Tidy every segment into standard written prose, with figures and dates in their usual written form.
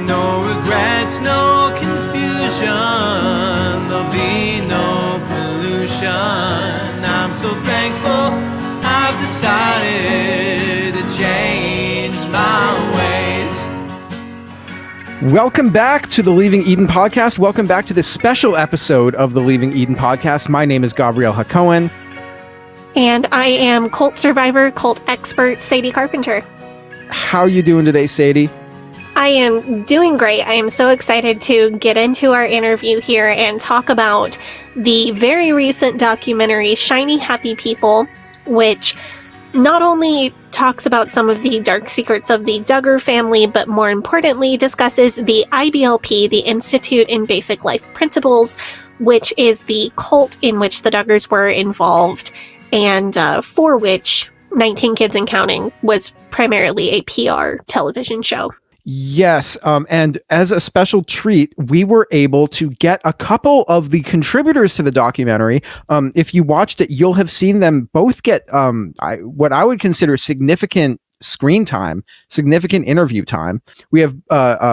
no regrets, no confusion. There'll be no pollution. I'm so thankful I've decided to change my ways. Welcome back to the Leaving Eden podcast. Welcome back to this special episode of the Leaving Eden podcast. My name is Gabrielle Hacohen. And I am cult survivor, cult expert, Sadie Carpenter. How are you doing today, Sadie? I am doing great. I am so excited to get into our interview here and talk about the very recent documentary, Shiny Happy People, which not only talks about some of the dark secrets of the Duggar family, but more importantly discusses the IBLP, the Institute in Basic Life Principles, which is the cult in which the Duggars were involved, and for which 19 Kids and Counting was primarily a PR television show. Yes, and as a special treat, we were able to get a couple of the contributors to the documentary. If you watched it, you'll have seen them both get what I would consider significant screen time, significant interview time. We have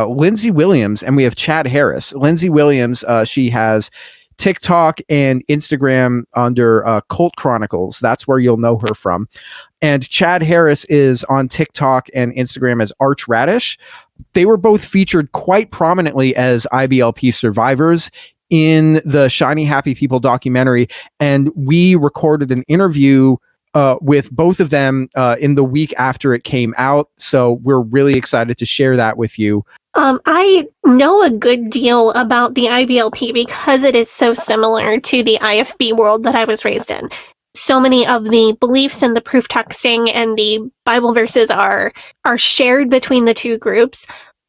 Lindsey Williams and we have Chad Harris. Lindsey Williams, she has TikTok and Instagram under Cult Chronicles. That's where you'll know her from. And Chad Harris is on TikTok and Instagram as Archradish. They were both featured quite prominently as IBLP survivors in the Shiny Happy People documentary. And we recorded an interview with both of them in the week after it came out. So we're really excited to share that with you. I know a good deal about the IBLP because it is so similar to the IFB world that I was raised in. So many of the beliefs and the proof texting and the Bible verses are shared between the two groups,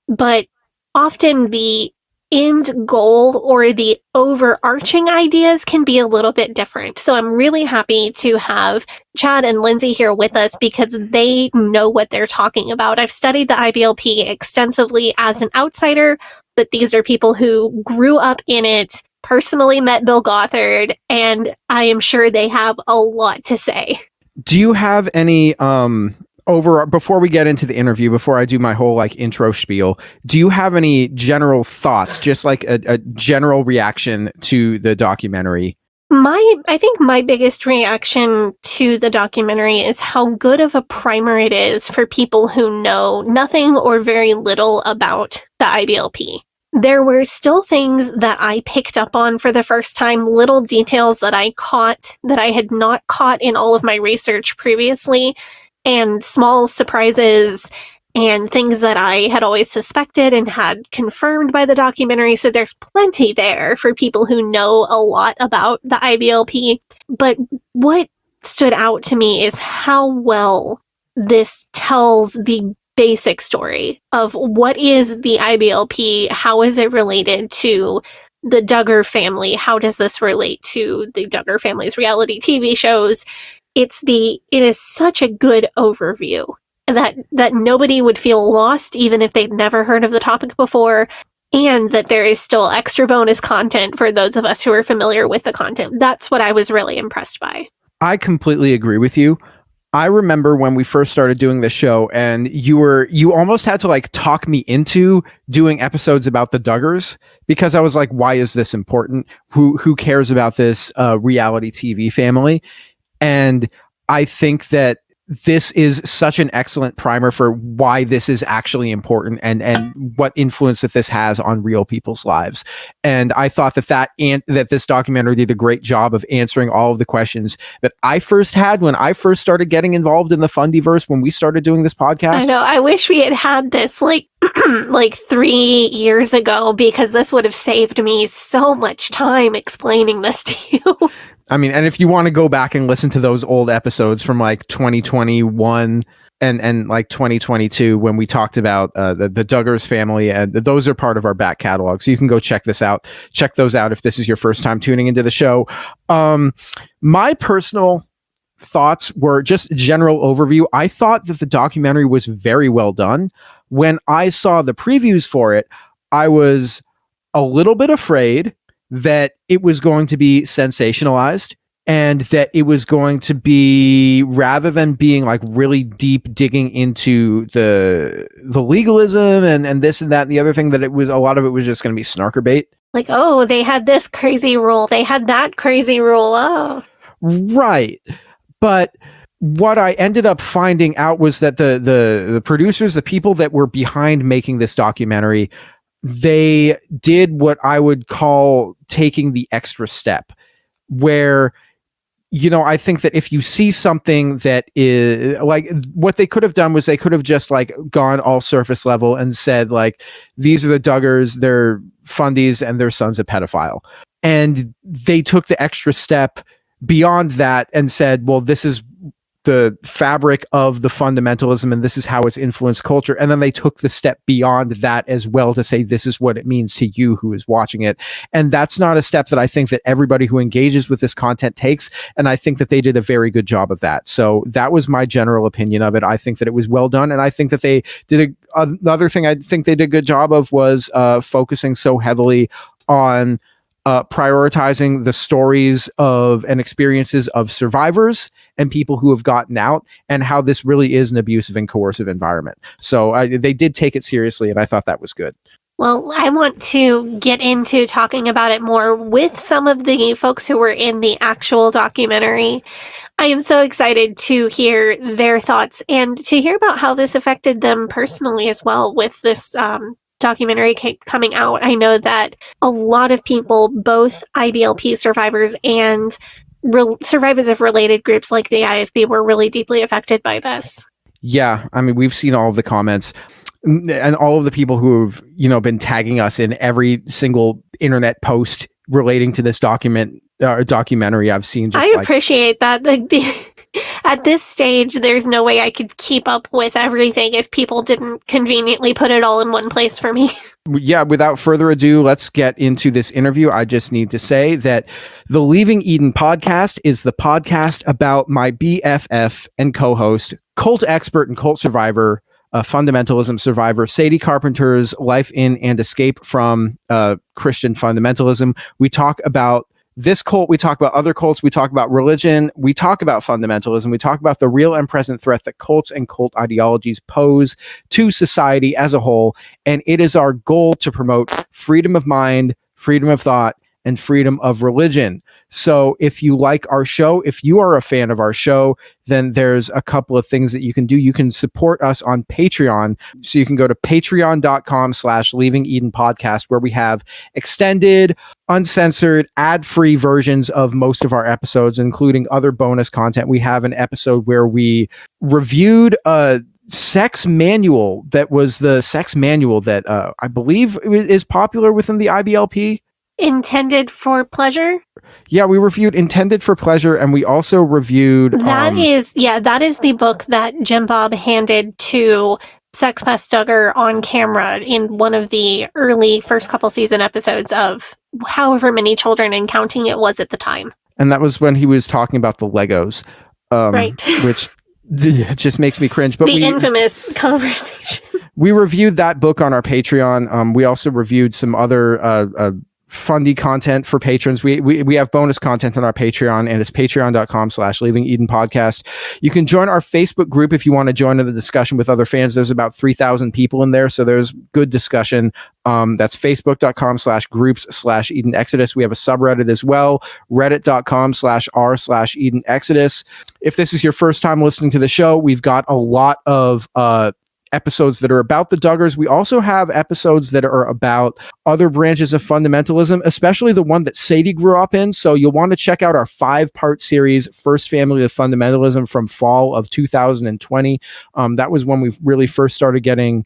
but often the end goal or the overarching ideas can be a little bit different. So I'm really happy to have Chad and Lindsey here with us because they know what they're talking about. I've studied the IBLP extensively as an outsider, but these are people who grew up in it, personally met Bill Gothard, and I am sure they have a lot to say. Do you have any before we get into the interview, before I do my whole intro spiel, do you have any general thoughts, just like a general reaction to the documentary? I think my biggest reaction to the documentary is how good of a primer it is for people who know nothing or very little about the IBLP. There were still things that I picked up on for the first time, little details that I caught that I had not caught in all of my research previously, and small surprises and things that I had always suspected and had confirmed by the documentary. So there's plenty there for people who know a lot about the IBLP. But what stood out to me is how well this tells the basic story of what is the IBLP, how is it related to the Duggar family, how does this relate to the Duggar family's reality TV shows. It is such a good overview that nobody would feel lost even if they'd never heard of the topic before, and that there is still extra bonus content for those of us who are familiar with the content. That's what I was really impressed by. I completely agree with you. I remember when we first started doing this show, and you almost had to talk me into doing episodes about the Duggars, because I was like, why is this important? Who cares about this reality TV family? And I think that this is such an excellent primer for why this is actually important and what influence that this has on real people's lives. And I thought that this documentary did a great job of answering all of the questions that I first had when I first started getting involved in the Fundiverse, when we started doing this podcast. I know. I wish we had had this like 3 years ago, because this would have saved me so much time explaining this to you. I mean, and if you want to go back and listen to those old episodes from 2021 and 2022, when we talked about the Duggars family, and those are part of our back catalog. So you can go check those out if this is your first time tuning into the show. My personal thoughts were just general overview. I thought that the documentary was very well done. When I saw the previews for it, I was a little bit afraid that it was going to be sensationalized and that it was going to be, rather than being like really deep digging into the legalism and this and that and the other thing, that it was, a lot of it was just going to be snarker bait. Like, oh, they had this crazy rule, they had that crazy rule. Oh, right. But what I ended up finding out was that the producers, the people that were behind making this documentary, they did what I would call taking the extra step, where, you know, I think that if you see something that is like, what they could have done was they could have just like gone all surface level and said like, these are the Duggars, they're fundies, and their son's a pedophile. And they took the extra step beyond that and said, well, this is the fabric of the fundamentalism and this is how it's influenced culture. And then they took the step beyond that as well to say, this is what it means to you who is watching it. And that's not a step that I think that everybody who engages with this content takes. And I think that they did a very good job of that. So that was my general opinion of it. I think that it was well done. And I think that they did another thing I think they did a good job of was focusing so heavily on prioritizing the stories of and experiences of survivors and people who have gotten out, and how this really is an abusive and coercive environment. So they did take it seriously, and I thought that was good. well, I want to get into talking about it more with some of the folks who were in the actual documentary. I am so excited to hear their thoughts and to hear about how this affected them personally as well with this documentary coming out. I know that a lot of people, both IBLP survivors and survivors of related groups like the IFB, were really deeply affected by this. Yeah, I mean, we've seen all of the comments and all of the people who have, you know, been tagging us in every single internet post relating to this documentary I've seen. Just I appreciate that. At this stage, there's no way I could keep up with everything if people didn't conveniently put it all in one place for me. Yeah, without further ado, let's get into this interview. I just need to say that the Leaving Eden podcast is the podcast about my BFF and co-host, cult expert and cult survivor, fundamentalism survivor, Sadie Carpenter's life in and escape from Christian fundamentalism. We talk about this cult, we talk about other cults, we talk about religion, we talk about fundamentalism, we talk about the real and present threat that cults and cult ideologies pose to society as a whole. And it is our goal to promote freedom of mind, freedom of thought, and freedom of religion. So if you like our show, if you are a fan of our show, then there's a couple of things that you can do. You can support us on Patreon. So you can go to patreon.com/Leaving Eden podcast, where we have extended, uncensored, ad-free versions of most of our episodes, including other bonus content. We have an episode where we reviewed a sex manual that was the sex manual that I believe is popular within the IBLP. Intended for Pleasure? Yeah, we reviewed Intended for Pleasure, and we also reviewed... That is the book that Jim Bob handed to Sex Pest Duggar on camera in one of the early first couple season episodes of however many children and counting it was at the time. And that was when he was talking about the Legos. Right. Which just makes me cringe. But the infamous conversation. We reviewed that book on our Patreon. We also reviewed some other... fundy content for patrons. We have bonus content on our Patreon, and it's patreon.com/Leaving Eden podcast. You can join our Facebook group if you want to join in the discussion with other fans. There's about 3,000 people in there, so there's good discussion. That's facebook.com/groups/Eden Exodus. We have a subreddit as well, reddit.com/r/Eden Exodus. If this is your first time listening to the show, we've got a lot of episodes that are about the Duggars. We also have episodes that are about other branches of fundamentalism, especially the one that Sadie grew up in. So you'll want to check out our 5-part series, First Family of Fundamentalism, from fall of 2020. That was when we really first started getting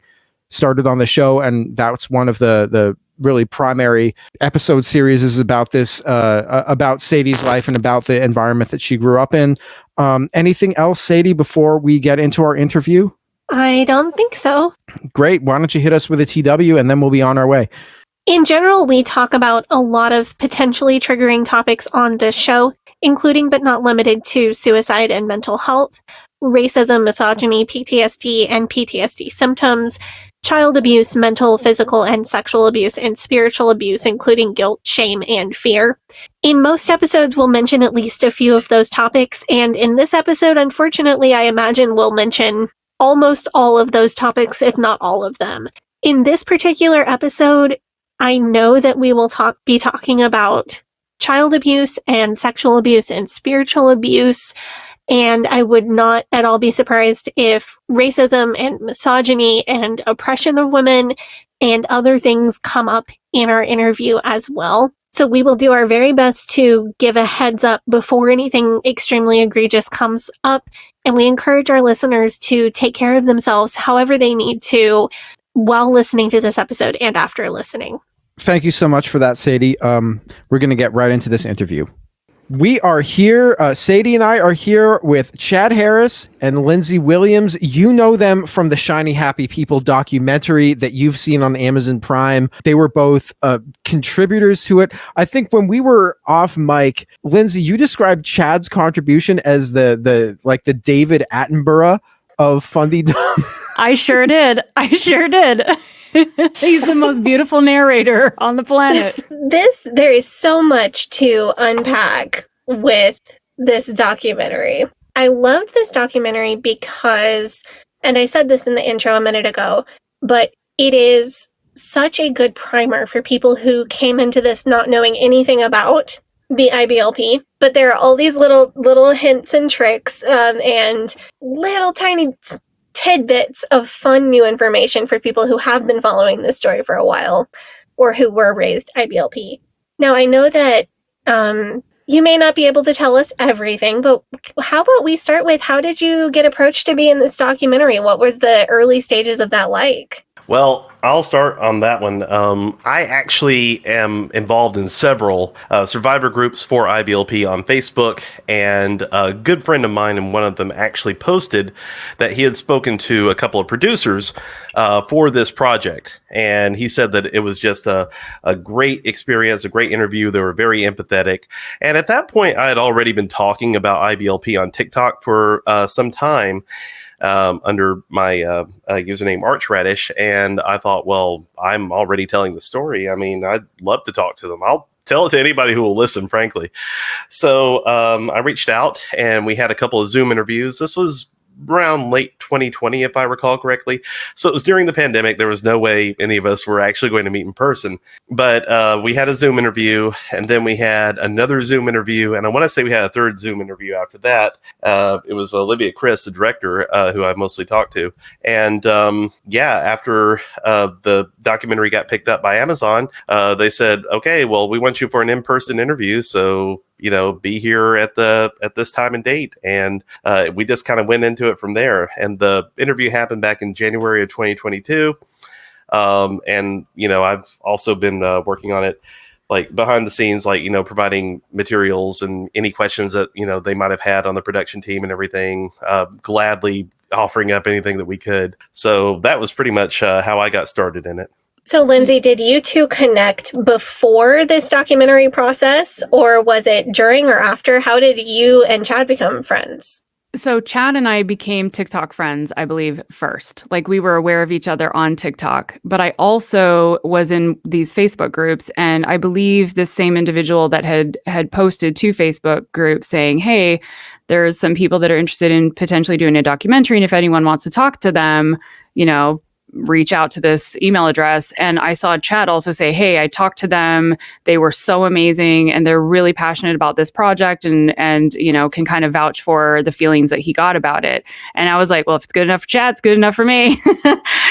started on the show, and that's one of the really primary episode series is about this, about Sadie's life and about the environment that she grew up in. Anything else, Sadie, before we get into our interview? I don't think so. Great. Why don't you hit us with a TW and then we'll be on our way. In general, we talk about a lot of potentially triggering topics on this show, including but not limited to suicide and mental health, racism, misogyny, PTSD, and PTSD symptoms, child abuse, mental, physical, and sexual abuse, and spiritual abuse, including guilt, shame, and fear. In most episodes, we'll mention at least a few of those topics, and in this episode, unfortunately, I imagine we'll mention almost all of those topics, if not all of them. In this particular episode, I know that we will be talking about child abuse and sexual abuse and spiritual abuse, and I would not at all be surprised if racism and misogyny and oppression of women and other things come up in our interview as well. So we will do our very best to give a heads up before anything extremely egregious comes up, and we encourage our listeners to take care of themselves however they need to while listening to this episode and after listening. Thank you so much for that, Sadie. We're going to get right into this interview. We are here, Sadie and I are here with Chad Harris and Lindsey Williams. You know them from the Shiny Happy People documentary that you've seen on Amazon Prime. They were both contributors to it. I think when we were off mic, Lindsey, you described Chad's contribution as the David Attenborough of Fundydom. I sure did. He's the most beautiful narrator on the planet. There is so much to unpack with this documentary. I loved this documentary because, and I said this in the intro a minute ago, but it is such a good primer for people who came into this not knowing anything about the IBLP, but there are all these little hints and tricks and little tiny tidbits of fun new information for people who have been following this story for a while or who were raised IBLP. Now, I know that you may not be able to tell us everything, but how about we start with, how did you get approached to be in this documentary? What was the early stages of that like? Well, I'll start on that one. I actually am involved in several survivor groups for IBLP on Facebook, and a good friend of mine and one of them actually posted that he had spoken to a couple of producers for this project. And he said that it was just a great experience, a great interview. They were very empathetic. And at that point, I had already been talking about IBLP on TikTok for some time. Under my username Archradish, and I thought, well, I'm already telling the story. I mean, I'd love to talk to them. I'll tell it to anybody who will listen, frankly. So I reached out, and we had a couple of Zoom interviews. This was around late 2020, if I recall correctly. So it was during the pandemic. There was no way any of us were actually going to meet in person. But we had a Zoom interview, and then we had another Zoom interview. And I want to say we had a third Zoom interview after that. It was Olivia Chris, the director, who I mostly talked to. And after the documentary got picked up by Amazon, they said, okay, well, we want you for an in-person interview. So be here at this time and date. And we just kind of went into it from there. And the interview happened back in January of 2022. And I've also been working on it, like behind the scenes, like, providing materials and any questions that, they might have had on the production team and everything, gladly offering up anything that we could. So that was pretty much how I got started in it. So, Lindsey, did you two connect before this documentary process, or was it during or after? How did you and Chad become friends? So Chad and I became TikTok friends, I believe, first. Like, we were aware of each other on TikTok, but I also was in these Facebook groups, and I believe this same individual that had posted to Facebook groups saying, hey, there's some people that are interested in potentially doing a documentary, and if anyone wants to talk to them, reach out to this email address. And I saw Chad also say, hey, I talked to them. They were so amazing, and they're really passionate about this project and can kind of vouch for the feelings that he got about it. And I was like, well, if it's good enough for Chad, it's good enough for me.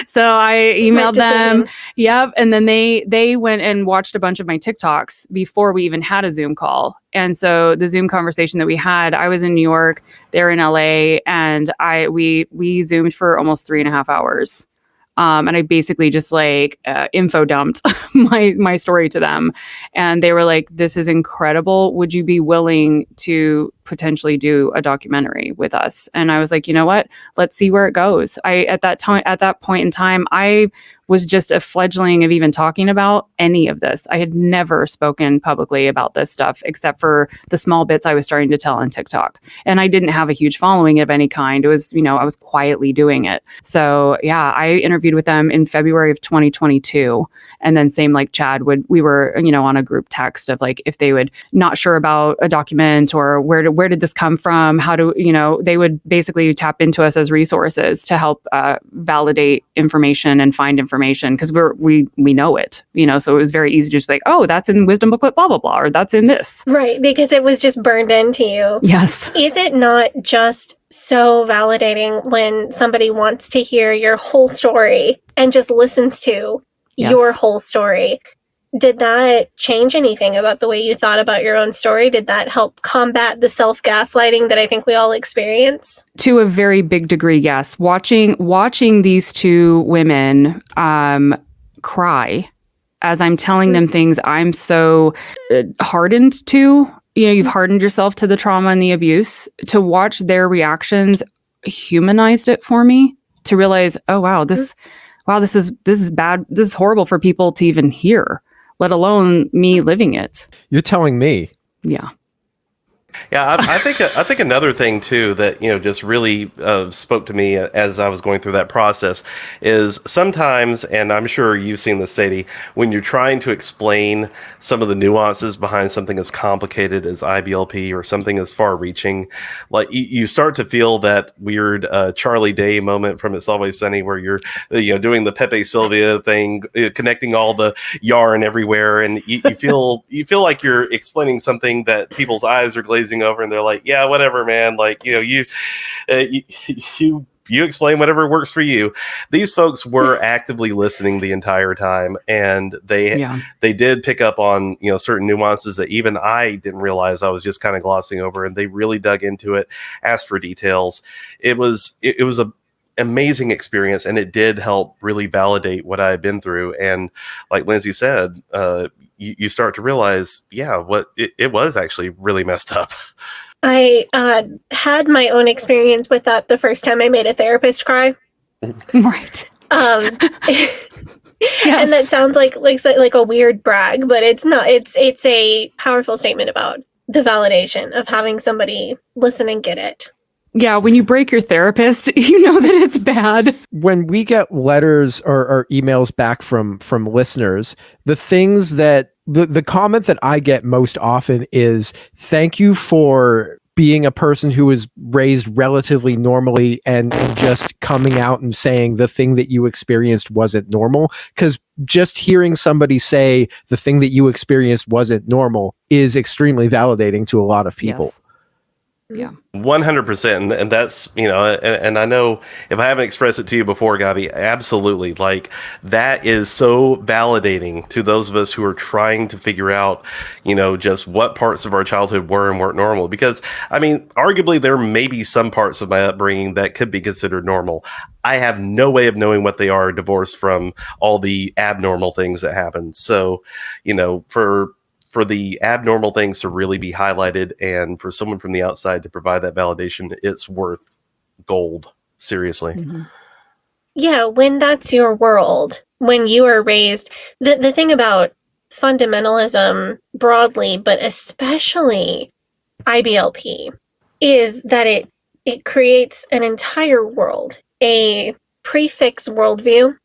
So I emailed them. Yep. And then they went and watched a bunch of my TikToks before we even had a Zoom call. And so the Zoom conversation that we had, I was in New York, they're in LA, and we Zoomed for almost 3.5 hours. And I basically just info dumped my story to them. And they were like, this is incredible. Would you be willing to potentially do a documentary with us? And I was like, you know what? Let's see where it goes. At that point in time, I was just a fledgling of even talking about any of this. I had never spoken publicly about this stuff except for the small bits I was starting to tell on TikTok. And I didn't have a huge following of any kind. It was, I was quietly doing it. So yeah, I interviewed with them in February of 2022. And then same like Chad we were, on a group text of like, if they would not sure about a document or where did this come from? How do, they would basically tap into us as resources to help validate information and find information because we know it, so it was very easy to just like, oh, that's in wisdom booklet, blah, blah, blah, or that's in this. Right. Because it was just burned into you. Yes. Is it not just so validating when somebody wants to hear your whole story and just listens to your whole story? Did that change anything about the way you thought about your own story? Did that help combat the self-gaslighting that I think we all experience? To a very big degree, yes. Watching these two women cry as I'm telling them things I'm so hardened to. You've hardened yourself to the trauma and the abuse. To watch their reactions humanized it for me to realize, oh, wow, this is bad. This is horrible for people to even hear, let alone me living it. You're telling me. Yeah. Yeah, I think another thing too that just really spoke to me as I was going through that process is sometimes, and I'm sure you've seen this, Sadie, when you're trying to explain some of the nuances behind something as complicated as IBLP or something as far-reaching, like you start to feel that weird Charlie Day moment from It's Always Sunny, where you're doing the Pepe Sylvia thing, connecting all the yarn everywhere, and you feel like you're explaining something that people's eyes are glazing over and they're like, yeah, whatever, man, like you explain whatever works for you. These folks were actively listening the entire time, and they did pick up on certain nuances that even I didn't realize I was just kind of glossing over, and they really dug into it, asked for details. It was a amazing experience, and it did help really validate what I had been through. And like Lindsey said, you start to realize, it was actually really messed up. I had my own experience with that the first time I made a therapist cry. Right. Yes. And that sounds like a weird brag, but it's not. It's a powerful statement about the validation of having somebody listen and get it. Yeah, when you break your therapist, you know that it's bad. When we get letters or emails back from listeners, the things that the comment that I get most often is, thank you for being a person who was raised relatively normally and just coming out and saying the thing that you experienced wasn't normal. Because just hearing somebody say the thing that you experienced wasn't normal is extremely validating to a lot of people. Yes. Yeah. 100%. And that's, and I know if I haven't expressed it to you before, Gavi, absolutely. Like, that is so validating to those of us who are trying to figure out, just what parts of our childhood were and weren't normal. Because, arguably there may be some parts of my upbringing that could be considered normal. I have no way of knowing what they are divorced from all the abnormal things that happen. So, for the abnormal things to really be highlighted and for someone from the outside to provide that validation, it's worth gold. Seriously. Mm-hmm. Yeah, when that's your world, when you are raised, the thing about fundamentalism broadly, but especially IBLP, is that it creates an entire world, a prefix worldview,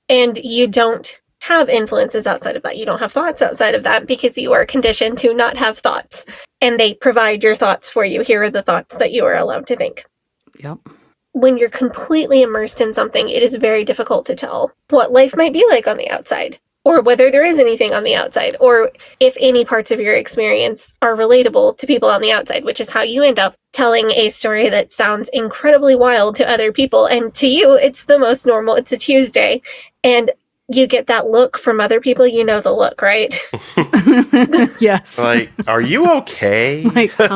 and you don't have influences outside of that. You don't have thoughts outside of that because you are conditioned to not have thoughts, and they provide your thoughts for you. Here are the thoughts that you are allowed to think. Yep. When you're completely immersed in something, it is very difficult to tell what life might be like on the outside, or whether there is anything on the outside, or if any parts of your experience are relatable to people on the outside, which is how you end up telling a story that sounds incredibly wild to other people. And to you, it's the most normal. It's a Tuesday. And you get that look from other people, the look, right? Yes. Like, are you okay? Like, huh?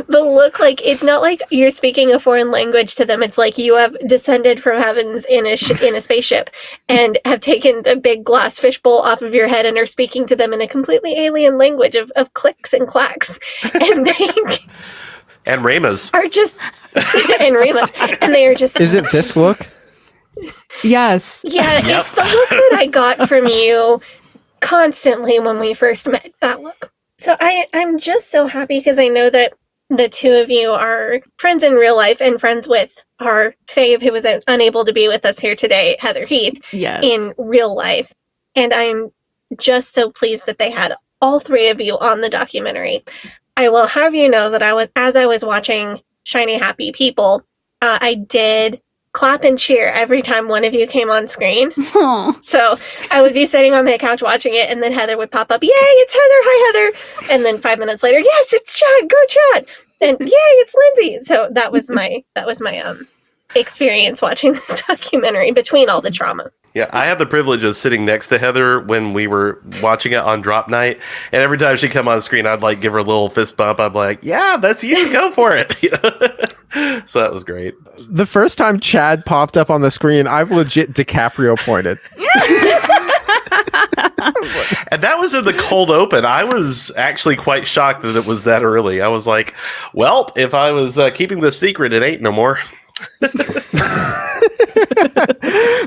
The look, like, it's not like you're speaking a foreign language to them. It's like you have descended from heavens in a spaceship and have taken the big glass fishbowl off of your head and are speaking to them in a completely alien language of clicks and clacks. And they... and Ramas. Are just... and Ramas. And they are just... Is it this look? Yes. Yeah, Yep. it's the look that I got from you constantly when we first met, that look. So I'm just so happy because I know that the two of you are friends in real life and friends with our fave, who was unable to be with us here today, Heather Heath, Yes. in real life. And I'm just so pleased that they had all three of you on the documentary. I will have you know that as I was watching Shiny Happy People, I did clap and cheer every time one of you came on screen. Aw. So I would be sitting on my couch watching it, and then Heather would pop up. Yay, it's Heather! Hi, Heather! And then 5 minutes later, yes, it's Chad! Go Chad! And yay, it's Lindsey! So that was my experience watching this documentary between all the trauma. Yeah, I had the privilege of sitting next to Heather when we were watching it on drop night, and every time she'd come on screen, I'd like give her a little fist bump. I'm like, "Yeah, that's you. Go for it." So that was great. The first time Chad popped up on the screen, I've legit DiCaprio pointed. And that was in the cold open. I was actually quite shocked that it was that early. I was like, "Well, if I was keeping this secret, it ain't no more."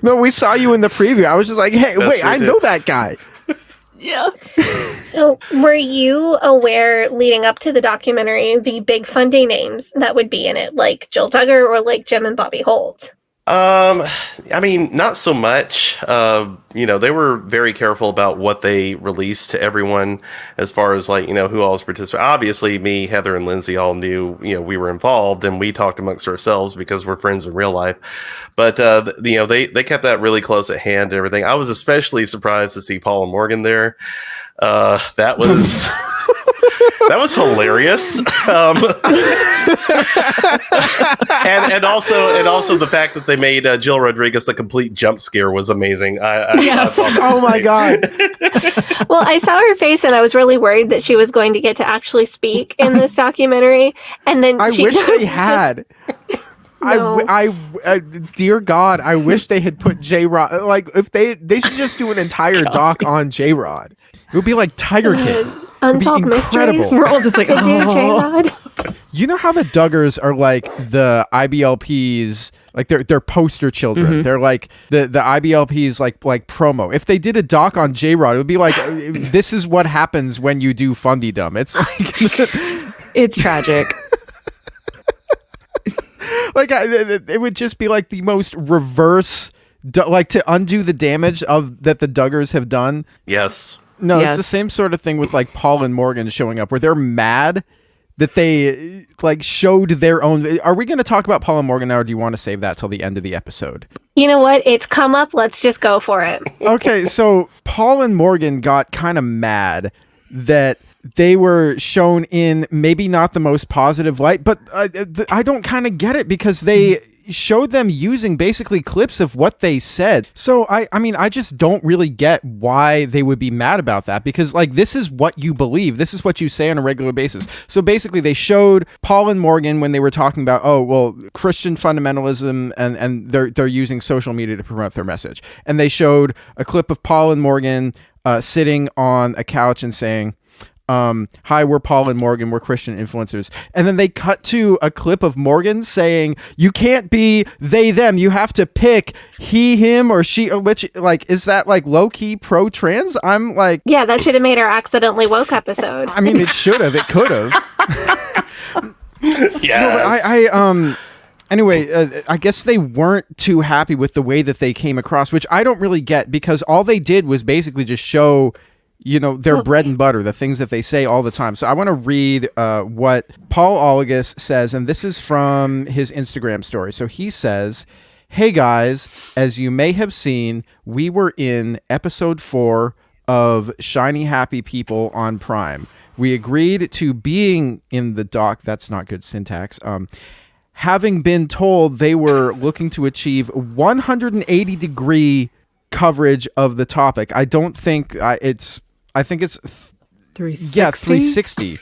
No, we saw you in the preview. I was just like, hey, That's wait, true, I too. know that guy. Yeah. So were you aware leading up to the documentary the big Fundy names that would be in it, like Jill Duggar or like Jim and Bobby Holt? I mean, not so much. They were very careful about what they released to everyone as far as like, who all was participating. Obviously, me, Heather, and Lindsey all knew, we were involved, and we talked amongst ourselves because we're friends in real life. But, they kept that really close at hand and everything. I was especially surprised to see Paul and Morgan there. That was... That was hilarious, and also the fact that they made Jill Rodriguez the complete jump scare was amazing. Yes. I thought that was Oh my great. God. Well, I saw her face and I was really worried that she was going to get to actually speak in this documentary. And then I she wish they just- had. No. Dear God, I wish they had put J-Rod. Like, if they should just do an entire doc on J-Rod. It would be like Tiger Kid. Unsolved incredible. Mysteries. We're all just like, Could do oh. J-Rod. You know how the Duggars are like the IBLP's, like they're poster children. Mm-hmm. They're like the IBLP's like promo. If they did a doc on J-Rod, it would be like, this is what happens when you do Fundydom. It's like It's tragic. like it would just be like the most reverse, like to undo the damage of that the Duggars have done. Yes. No, Yes. it's the same sort of thing with like Paul and Morgan showing up, where they're mad that they like showed their own. Are we going to talk about Paul and Morgan now, or do you want to save that till the end of the episode? You know what? It's come up. Let's just go for it. Okay, so Paul and Morgan got kind of mad that they were shown in maybe not the most positive light, but I don't kind of get it because they showed them using basically clips of what they said. So I mean, I just don't really get why they would be mad about that, because like, this is what you believe. This is what you say on a regular basis. So basically they showed Paul and Morgan when they were talking about, oh, well, Christian fundamentalism, and they're using social media to promote their message. And they showed a clip of Paul and Morgan sitting on a couch and saying, hi, we're Paul and Morgan, we're Christian influencers. And then they cut to a clip of Morgan saying, you can't be they, them, you have to pick he, him, or she, which, like, is that like low-key pro-trans? I'm like, Yeah, that should have made our accidentally woke episode. I mean, it should have, it could have. Yes. Anyway, I guess they weren't too happy with the way that they came across, which I don't really get, because all they did was basically just show, their bread and butter, the things that they say all the time. So I want to read what Paul Olagus says, and this is from his Instagram story. So he says, hey guys, as you may have seen, we were in episode 4 of Shiny Happy People on Prime. We agreed to being in the doc. That's not good syntax. Having been told they were looking to achieve 180-degree coverage of the topic. I don't think I think it's 360? Yeah, 360.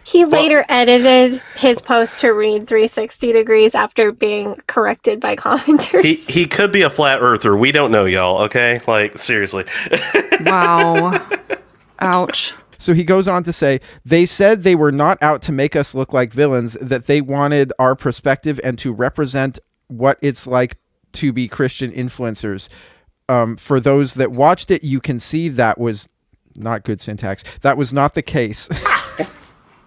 He later edited his post to read 360 degrees after being corrected by commenters. He could be a flat earther. We don't know, y'all. Okay, like seriously. Wow. Ouch. So he goes on to say, they said they were not out to make us look like villains, that they wanted our perspective and to represent what it's like to be Christian influencers. For those that watched it, you can see that was not good syntax. That was not the case.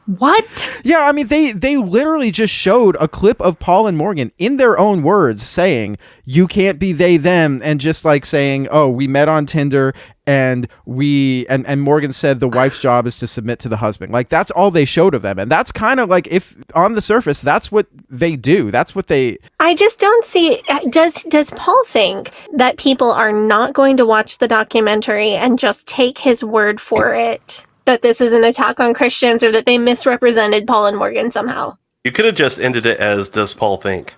What? Yeah, I mean, they literally just showed a clip of Paul and Morgan in their own words saying, you can't be they, them, and just like saying, oh, we met on Tinder and and Morgan said the wife's job is to submit to the husband. Like, that's all they showed of them. And that's kind of like, if on the surface, that's what they do. That's what they... I just don't see... Does Paul think that people are not going to watch the documentary and just take his word for it? That this is an attack on Christians, or that they misrepresented Paul and Morgan somehow? You could have just ended it as, does Paul think?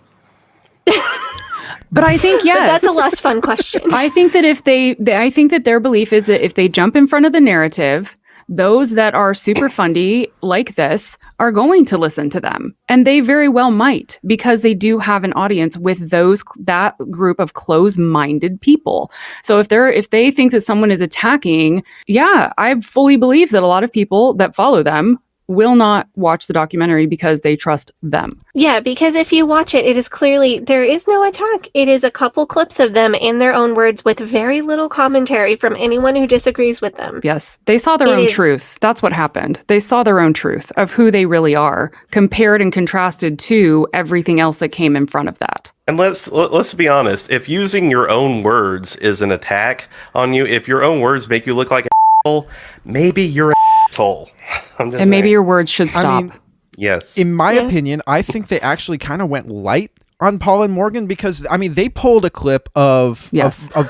But I think, yes. But that's a less fun question. I think that I think that their belief is that if they jump in front of the narrative, those that are super fundy like this are going to listen to them. And they very well might, because they do have an audience with that group of closed-minded people. So if they think that someone is attacking, yeah, I fully believe that a lot of people that follow them will not watch the documentary because they trust them. Yeah, because if you watch it, it is clearly, there is no attack. It is a couple clips of them in their own words with very little commentary from anyone who disagrees with them. Yes, they saw their own truth. That's what happened. They saw their own truth of who they really are, compared and contrasted to everything else that came in front of that. And let's be honest, if using your own words is an attack on you, if your own words make you look like an asshole, maybe you're an asshole. I'm just and maybe saying. your words should stop. I mean, yes. in my opinion, I think they actually kind of went light on Paul and Morgan, because I mean, they pulled a clip of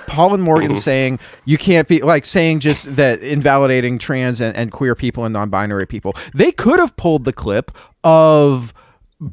Paul and Morgan saying you can't be, like, saying just that, invalidating trans and queer people and non-binary people. They could have pulled the clip of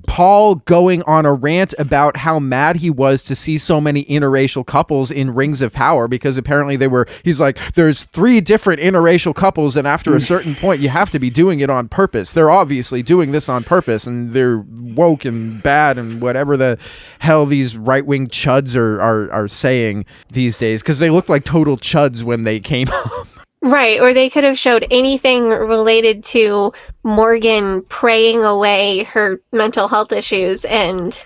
Paul going on a rant about how mad he was to see so many interracial couples in Rings of Power, because apparently he's like, there's 3 different interracial couples, and after a certain point you have to be doing it on purpose. They're obviously doing this on purpose, and they're woke and bad and whatever the hell these right-wing chuds are saying these days, because they look like total chuds when they came up. Right, or they could have showed anything related to Morgan praying away her mental health issues and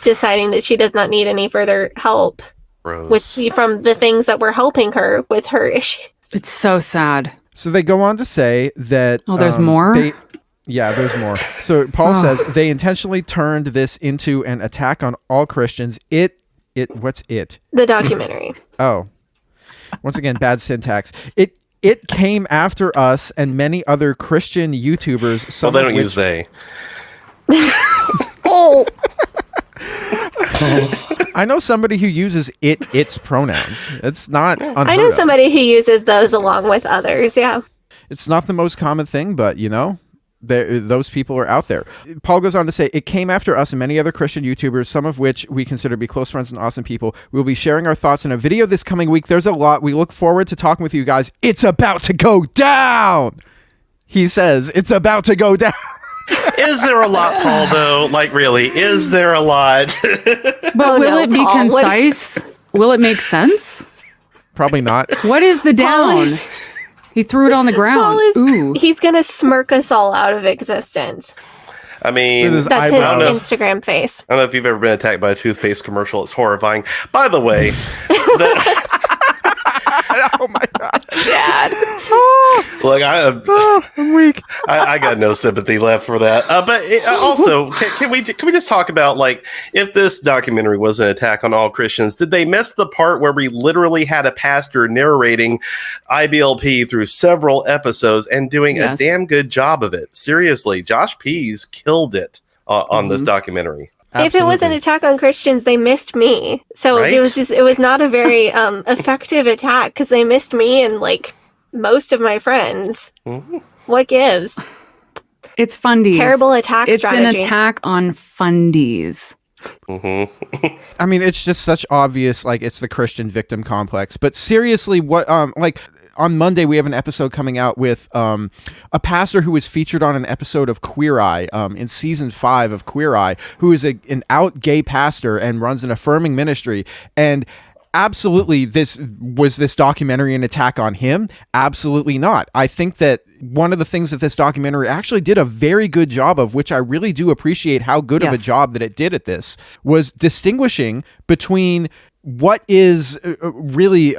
deciding that she does not need any further help from the things that were helping her with her issues. It's so sad. So they go on to say that... Oh, there's more? Yeah, there's more. So Paul says they intentionally turned this into an attack on all Christians. What's it? The documentary. Oh. Once again, bad syntax. It came after us and many other Christian YouTubers. Well, they don't use they. Oh. I know somebody who uses its pronouns. It's not unheard I know of. somebody who uses those along with others, yeah. It's not the most common thing, but, you know, those people are out there. Paul goes on to say, it came after us and many other Christian YouTubers, some of which we consider to be close friends and awesome people. We'll be sharing our thoughts in a video this coming week. There's a lot. We look forward to talking with you guys. It's about to go down. He says, it's about to go down. Is there a lot, Paul, though? Like, really, is there a lot? But will it be Paul, concise? Will it make sense? Probably not. What is the down? He threw it on the ground. He's going to smirk us all out of existence. I mean, that's his Instagram face. I don't know if you've ever been attacked by a toothpaste commercial. It's horrifying. By the way, oh my God. Dad. Look, I'm weak. I got no sympathy left for that. But also, can we just talk about, like, if this documentary was an attack on all Christians, did they miss the part where we literally had a pastor narrating IBLP through several episodes and doing a damn good job of it? Seriously, Josh Pease killed it on this documentary. Absolutely. If it was an attack on Christians, they missed me. So Right? it was not a very effective attack, because they missed me and, like, most of my friends. Mm-hmm. What gives? It's fundies. Terrible attack strategy. It's an attack on fundies. Mm-hmm. I mean, it's just such obvious, like, it's the Christian victim complex. But seriously, what, like, on Monday, we have an episode coming out with a pastor who was featured on an episode of Queer Eye in season 5 of Queer Eye, who is an out gay pastor and runs an affirming ministry. And absolutely, this documentary an attack on him? Absolutely not. I think that one of the things that this documentary actually did a very good job of, which I really do appreciate how good of a job that it did at this, was distinguishing between what is really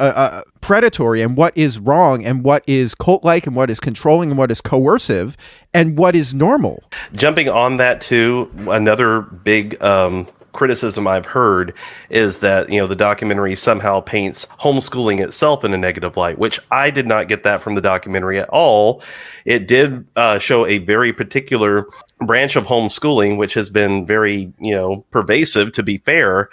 predatory and what is wrong and what is cult-like and what is controlling and what is coercive and what is normal. Jumping on that too, another big criticism I've heard is that, the documentary somehow paints homeschooling itself in a negative light, which I did not get that from the documentary at all. It did show a very particular branch of homeschooling, which has been very, pervasive, to be fair.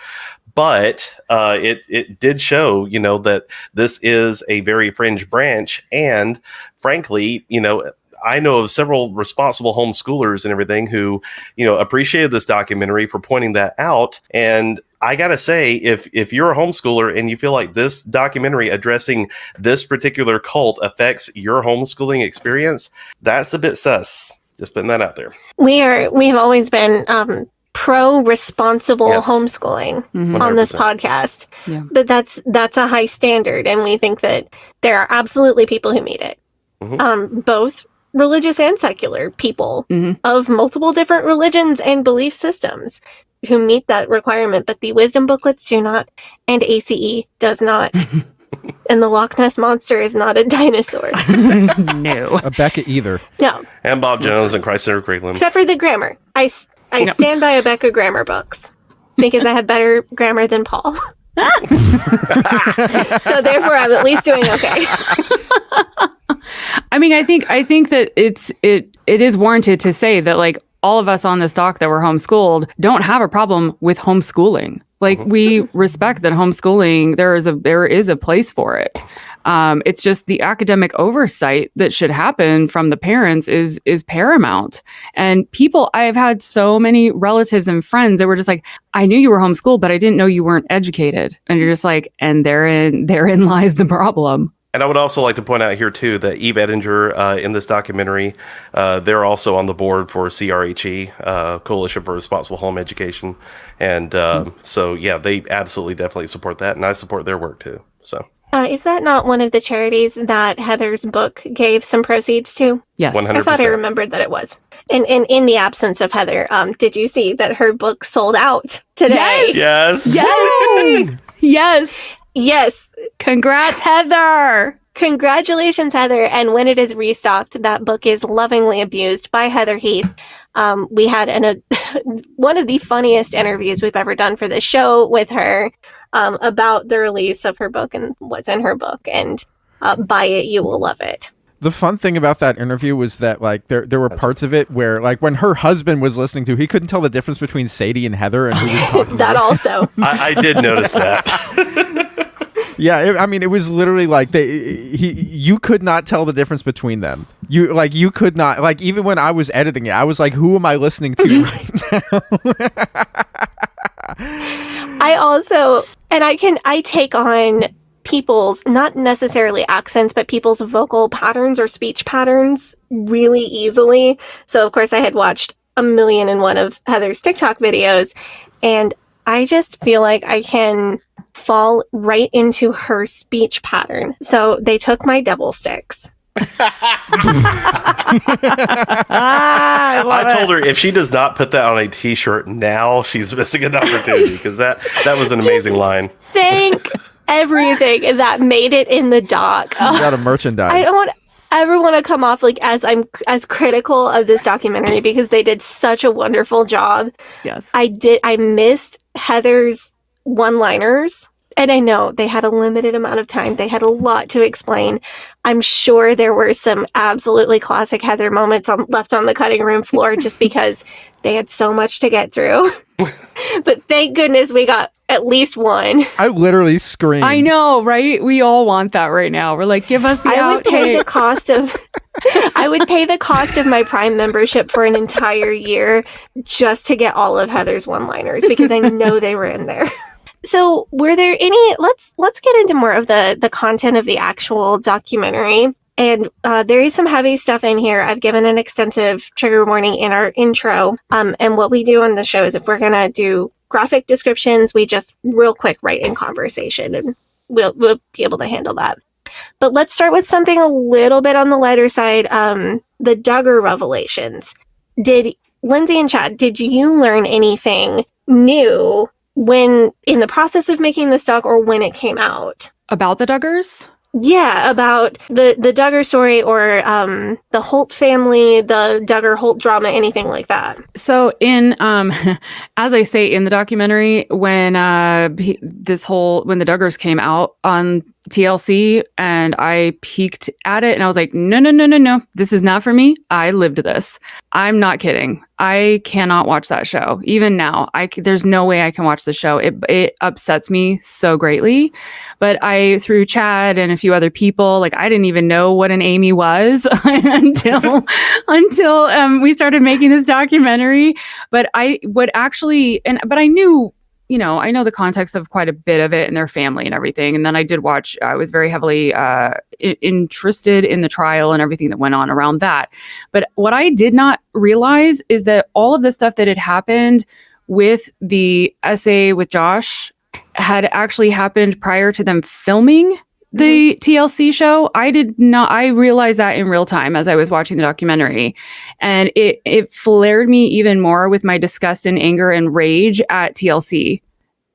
But it did show, that this is a very fringe branch. And frankly, I know of several responsible homeschoolers and everything who, appreciated this documentary for pointing that out. And I got to say, if you're a homeschooler and you feel like this documentary addressing this particular cult affects your homeschooling experience, that's a bit sus. Just putting that out there. We've always been pro-responsible homeschooling on this podcast. Yeah. But that's a high standard, and we think that there are absolutely people who meet it. Both religious and secular people of multiple different religions and belief systems who meet that requirement, but the wisdom booklets do not, and ACE does not. And the Loch Ness Monster is not a dinosaur. No. A Becca either. No. And Bob Jones and Christ Center Curriculum. Except for the grammar. I stand by Abeka grammar books because I have better grammar than Paul. So therefore, I'm at least doing okay. I mean, I think that it is warranted to say that, like, all of us on this doc that were homeschooled don't have a problem with homeschooling. Like, we respect that homeschooling, there is a place for it. It's just the academic oversight that should happen from the parents is paramount. And I've had so many relatives and friends that were just like, I knew you were homeschooled, but I didn't know you weren't educated. And you're just like, and therein lies the problem. And I would also like to point out here, too, that Eve Edinger in this documentary, they're also on the board for CRHE, Coalition for Responsible Home Education. And so, yeah, they absolutely definitely support that. And I support their work, too. So. Is that not one of the charities that Heather's book gave some proceeds to? Yes. 100%. I thought I remembered that it was. And in the absence of Heather, did you see that her book sold out today? Yes. Yes. Yes. Yes. Congrats, Heather. Congratulations, Heather. And when it is restocked, that book is lovingly abused by Heather Heath. We had one of the funniest interviews we've ever done for this show with her about the release of her book and what's in her book. And buy it, you will love it. The fun thing about that interview was that, like, there were parts of it where, like, when her husband was listening to, he couldn't tell the difference between Sadie and Heather and who was talking. That also. I did notice that. Yeah, it was literally like you could not tell the difference between them. You could not, like, even when I was editing it, I was like, who am I listening to right now? I take on people's, not necessarily accents, but people's vocal patterns or speech patterns really easily. So of course I had watched 1,000,001 of Heather's TikTok videos, and I just feel like I can fall right into her speech pattern. So they took my devil sticks. I told her if she does not put that on a t-shirt now, she's missing an opportunity, because that was an amazing line. Thank everything that made it in the doc. You got a merchandise. I don't ever want to come off like I'm as critical of this documentary because they did such a wonderful job. Yes. I missed Heather's one-liners, and I know they had a limited amount of time. They had a lot to explain. I'm sure there were some absolutely classic Heather moments left on the cutting room floor just because they had so much to get through. But thank goodness we got at least one. I literally screamed. I know, right? We all want that right now. We're like, give us the I would pay the cost of my Prime membership for an entire year just to get all of Heather's one-liners because I know they were in there. So were there any, let's get into more of the content of the actual documentary. And there is some heavy stuff in here. I've given an extensive trigger warning in our intro. And what we do on the show is if we're going to do graphic descriptions. We just real quick write in conversation, and we'll be able to handle that. But let's start with something a little bit on the lighter side. The Duggar revelations. Did Lindsey and Chad, did you learn anything new when in the process of making this doc or when it came out? About the Duggars? Yeah, about the Duggar story or the Holt family, the Duggar-Holt drama, anything like that. So in, as I say in the documentary, when when the Duggars came out on TLC and I peeked at it and I was like, no, this is not for me. I lived this. I'm not kidding. I cannot watch that show. Even now, there's no way I can watch the show. It upsets me so greatly. But through Chad and a few other people, like I didn't even know what an Amy was until we started making this documentary. But I knew, I know the context of quite a bit of it and their family and everything. And then I was very heavily interested in the trial and everything that went on around that. But what I did not realize is that all of the stuff that had happened with the essay with Josh had actually happened prior to them filming the TLC show. I realized that in real time as I was watching the documentary. And it flared me even more with my disgust and anger and rage at TLC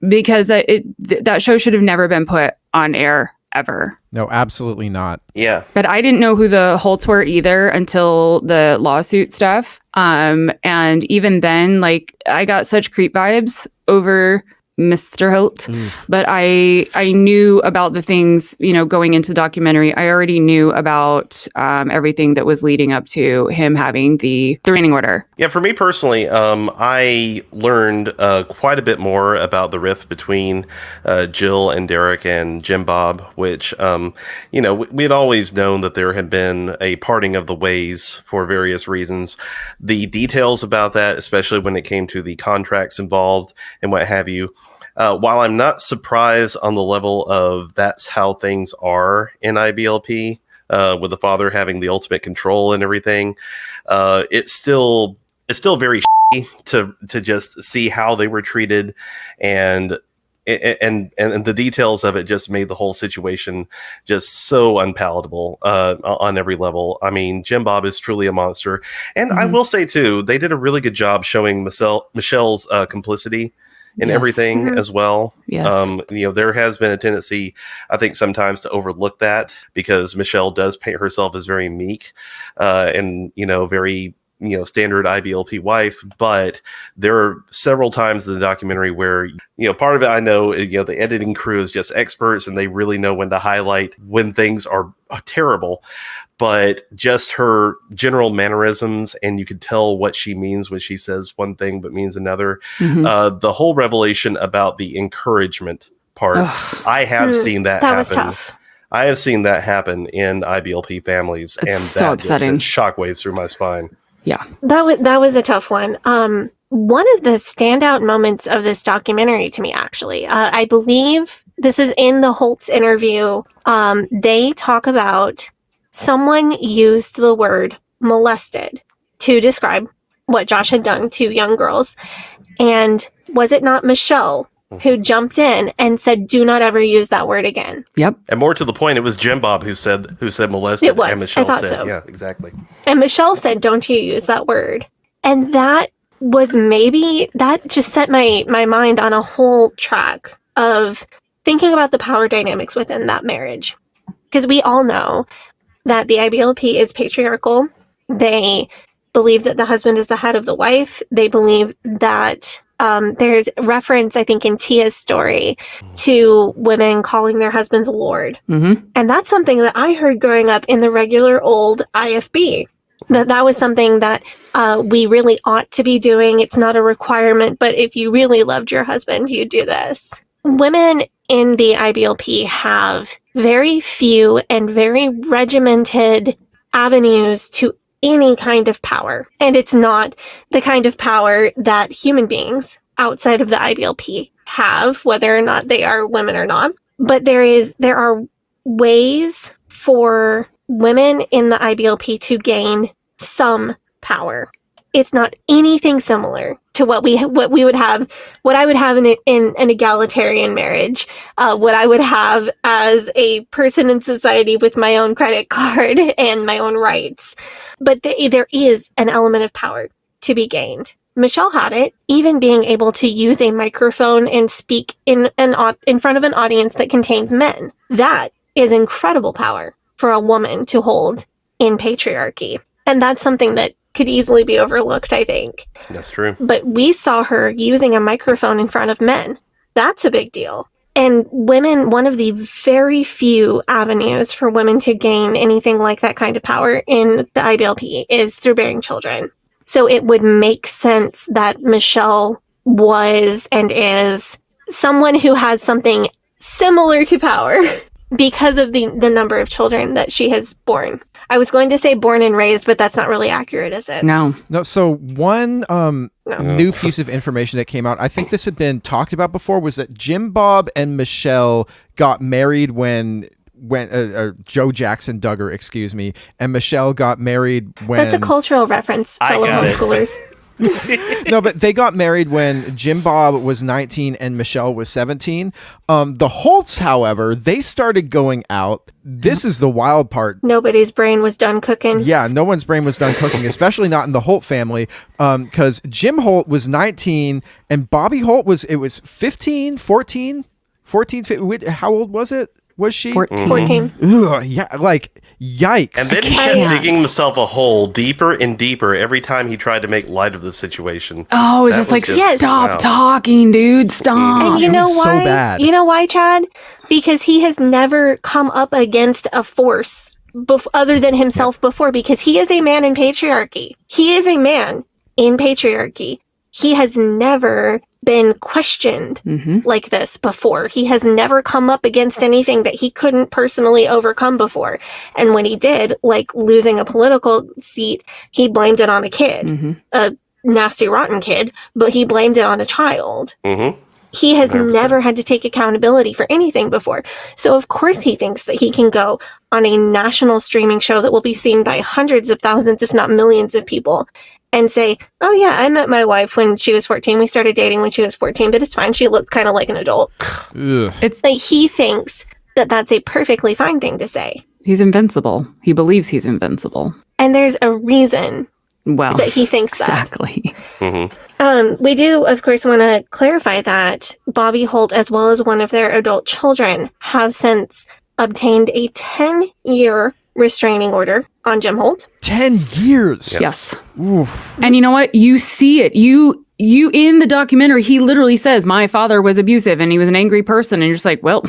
because that show should have never been put on air ever. No, absolutely not. Yeah. But I didn't know who the Holts were either until the lawsuit stuff. And even then, like I got such creep vibes over Mr. Holt, but I knew about the things, going into the documentary. I already knew about everything that was leading up to him having the restraining order. Yeah, for me personally, I learned quite a bit more about the rift between Jill and Derek and Jim Bob, which, we had always known that there had been a parting of the ways for various reasons. The details about that, especially when it came to the contracts involved and what have you, while I'm not surprised on the level of that's how things are in IBLP, with the father having the ultimate control and everything, it's still very to just see how they were treated, and the details of it just made the whole situation just so unpalatable on every level. I mean, Jim Bob is truly a monster, and I will say too, they did a really good job showing Michelle's complicity in everything as well. Yes. There has been a tendency, I think, sometimes to overlook that because Michelle does paint herself as very meek and, very, standard IBLP wife. But there are several times in the documentary where, part of it, I know, the editing crew is just experts and they really know when to highlight when things are terrible. But just her general mannerisms, and you could tell what she means when she says one thing but means another. The whole revelation about the encouragement part, I have seen that happen. Was tough. I have seen that happen in IBLP families, It's and so that upsetting. just sent shockwaves through my spine. Yeah. That was a tough one. One of the standout moments of this documentary to me, actually, I believe this is in the Holtz interview. They talk about someone used the word molested to describe what Josh had done to young girls. And was it not Michelle who jumped in and said, do not ever use that word again? Yep. And more to the point, it was Jim Bob who said molested. It was. And Michelle I thought said, so. yeah, exactly. And Michelle said, don't you use that word. And that was that just set my mind on a whole track of thinking about the power dynamics within that marriage. Because we all know that the IBLP is patriarchal. They believe that the husband is the head of the wife. They believe that there's reference, I think, in Tia's story to women calling their husbands Lord. And that's something that I heard growing up in the regular old IFB. That was something that we really ought to be doing. It's not a requirement, but if you really loved your husband, you'd do this. Women in the IBLP have very few and very regimented avenues to any kind of power. And it's not the kind of power that human beings outside of the IBLP have, whether or not they are women or not. But there are ways for women in the IBLP to gain some power. It's not anything similar to what we would have, what I would have in an egalitarian marriage, what I would have as a person in society with my own credit card and my own rights. But there is an element of power to be gained. Michelle had it, even being able to use a microphone and speak in front of an audience that contains men. That is incredible power for a woman to hold in patriarchy. And that's something that could easily be overlooked, I think. That's true. But we saw her using a microphone in front of men. That's a big deal. And women, one of the very few avenues for women to gain anything like that kind of power in the IBLP is through bearing children. So it would make sense that Michelle was and is someone who has something similar to power because of the number of children that she has borne. I was going to say born and raised, but that's not really accurate, is it? No. So one new piece of information that came out, I think this had been talked about before, was that Jim Bob and Michelle got married when Joe Jackson Duggar, excuse me, and Michelle got married when... That's a cultural reference, fellow homeschoolers. No, but they got married when Jim Bob was 19 and Michelle was 17. The Holts, however, they started going out. This is the wild part. Nobody's brain was done cooking. Yeah, no one's brain was done cooking, especially not in the Holt family, because Jim Holt was 19 and Bobby Holt was 15, 14, 15. How old was it? Was she? 14. Ugh, yeah, like, yikes. And then he kept digging himself a hole deeper and deeper every time he tried to make light of the situation. Oh, it's just like, stop talking, dude. Stop. And you know why? So bad. You know why, Chad? Because he has never come up against a force other than himself before, because he is a man in patriarchy. He is a man in patriarchy. He has never been questioned like this before. He has never come up against anything that he couldn't personally overcome before. And when he did, like losing a political seat, he blamed it on a kid, a nasty, rotten kid, but he blamed it on a child. He has 100%. Never had to take accountability for anything before. So of course he thinks that he can go on a national streaming show that will be seen by hundreds of thousands, if not millions of people, and say, oh yeah, I met my wife when she was 14. We started dating when she was 14, but it's fine. She looked kind of like an adult. It's like he thinks that that's a perfectly fine thing to say. He's invincible. He believes he's invincible. And there's a reason that he thinks that. Exactly. We do, of course, want to clarify that Bobby Holt, as well as one of their adult children, have since obtained a 10-year restraining order on Jim Holt. 10 years. Yes. And you know what? You see it. You in the documentary, he literally says, my father was abusive and he was an angry person. And you're just like, well,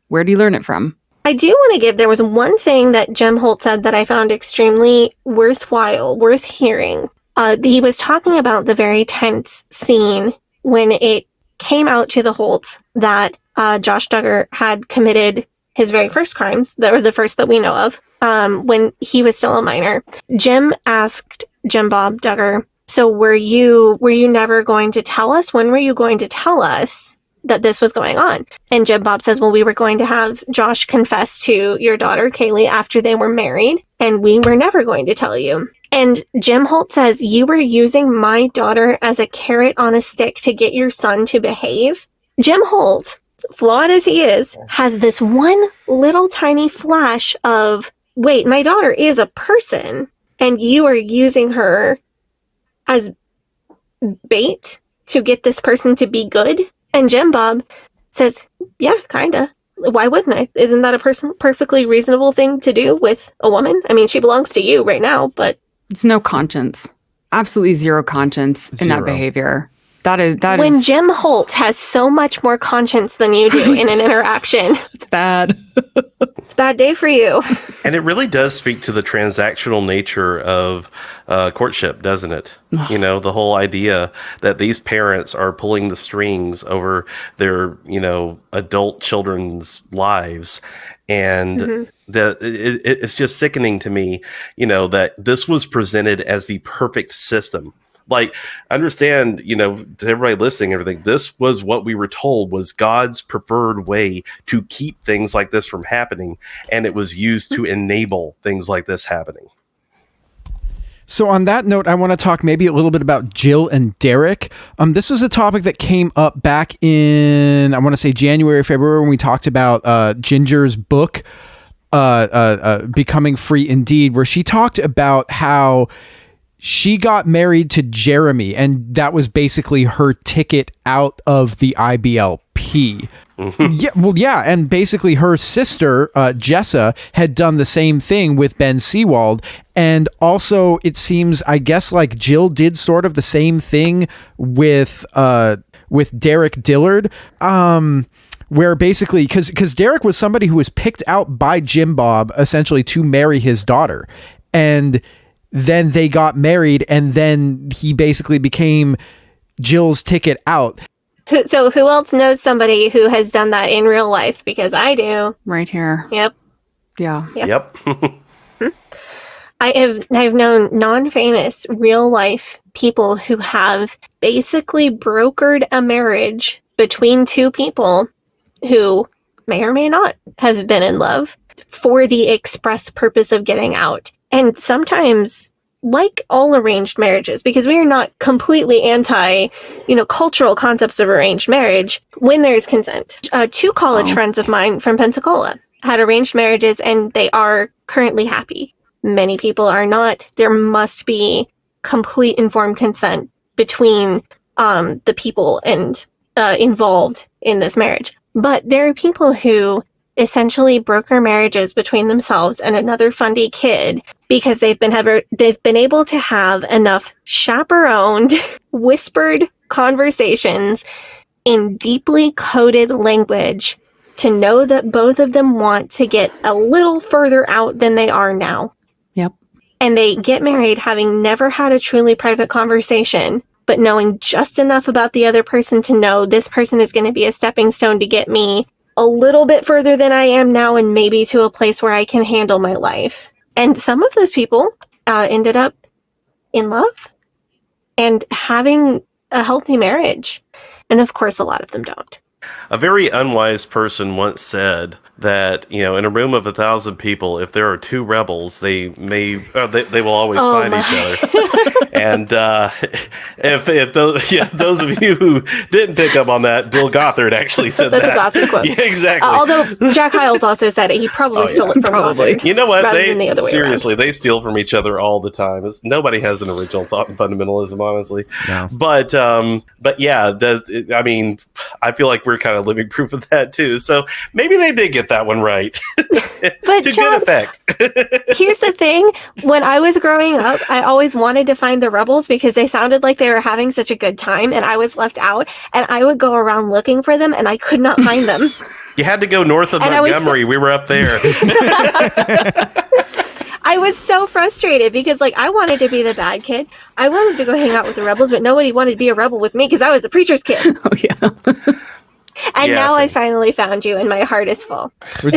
where do you learn it from? I do want to give, there was one thing that Jim Holt said that I found extremely worthwhile, worth hearing. He was talking about the very tense scene when it came out to the Holts that Josh Duggar had committed his very first crimes, that were the first that we know of, when he was still a minor. Jim asked Jim Bob Duggar, so were you never going to tell us? When were you going to tell us that this was going on? And Jim Bob says, well, we were going to have Josh confess to your daughter, Kaylee, after they were married, and we were never going to tell you. And Jim Holt says, you were using my daughter as a carrot on a stick to get your son to behave? Jim Holt, flawed as he is, has this one little tiny flash of, wait, my daughter is a person, and you are using her as bait to get this person to be good? And Jim Bob says, yeah, kinda. Why wouldn't I? Isn't that a perfectly reasonable thing to do with a woman? I mean, she belongs to you right now, but... It's no conscience. Absolutely zero conscience in that behavior. That is when Jim Holt has so much more conscience than you do in an interaction. It's bad. It's a bad day for you. And it really does speak to the transactional nature of courtship, doesn't it? You know, the whole idea that these parents are pulling the strings over their, adult children's lives. And it's just sickening to me, that this was presented as the perfect system. Like, understand, to everybody listening, everything, this was what we were told was God's preferred way to keep things like this from happening. And it was used to enable things like this happening. So on that note, I want to talk maybe a little bit about Jill and Derek. This was a topic that came up back in, I want to say January, February, when we talked about Ginger's book, Becoming Free Indeed, where she talked about how she got married to Jeremy, and that was basically her ticket out of the IBLP. Yeah, and basically her sister, Jessa, had done the same thing with Ben Seawald, and also it seems, I guess, like Jill did sort of the same thing with Derek Dillard, where basically, because Derek was somebody who was picked out by Jim Bob, essentially, to marry his daughter, and then they got married, and then he basically became Jill's ticket out. So who else knows somebody who has done that in real life? Because I do. Right here. Yep. Yeah. Yep. I have known non-famous real life people who have basically brokered a marriage between two people who may or may not have been in love for the express purpose of getting out. And sometimes, like all arranged marriages, because we are not completely anti, cultural concepts of arranged marriage, when there is consent. Two college friends of mine from Pensacola had arranged marriages, and they are currently happy. Many people are not. There must be complete informed consent between the people and involved in this marriage. But there are people who essentially broker marriages between themselves and another fundy kid because they've been able to have enough chaperoned, whispered conversations in deeply coded language to know that both of them want to get a little further out than they are now. Yep. And they get married having never had a truly private conversation, but knowing just enough about the other person to know this person is going to be a stepping stone to get me a little bit further than I am now, and maybe to a place where I can handle my life. And some of those people ended up in love and having a healthy marriage. And of course, a lot of them don't. A very unwise person once said that, in a room of 1,000 people, if there are two rebels, they will always find each other. And if those of you who didn't pick up on that, Bill Gothard actually said That's that. That's a Gothard quote. Yeah, exactly. Although Jack Hyles also said it. He probably stole it from Gothard. You know what? rather than the other way Seriously, they steal from each other all the time. Nobody has an original thought in fundamentalism, honestly. No. But yeah, I feel like we're kind of living proof of that too. So maybe they did get that one right. But to John, good effect. Here's the thing. When I was growing up, I always wanted to find the rebels because they sounded like they were having such a good time and I was left out. And I would go around looking for them and I could not find them. You had to go north of Montgomery. We were up there. I was so frustrated because, I wanted to be the bad kid. I wanted to go hang out with the rebels, but nobody wanted to be a rebel with me because I was the preacher's kid. Oh, yeah. And now I finally found you and my heart is full. Would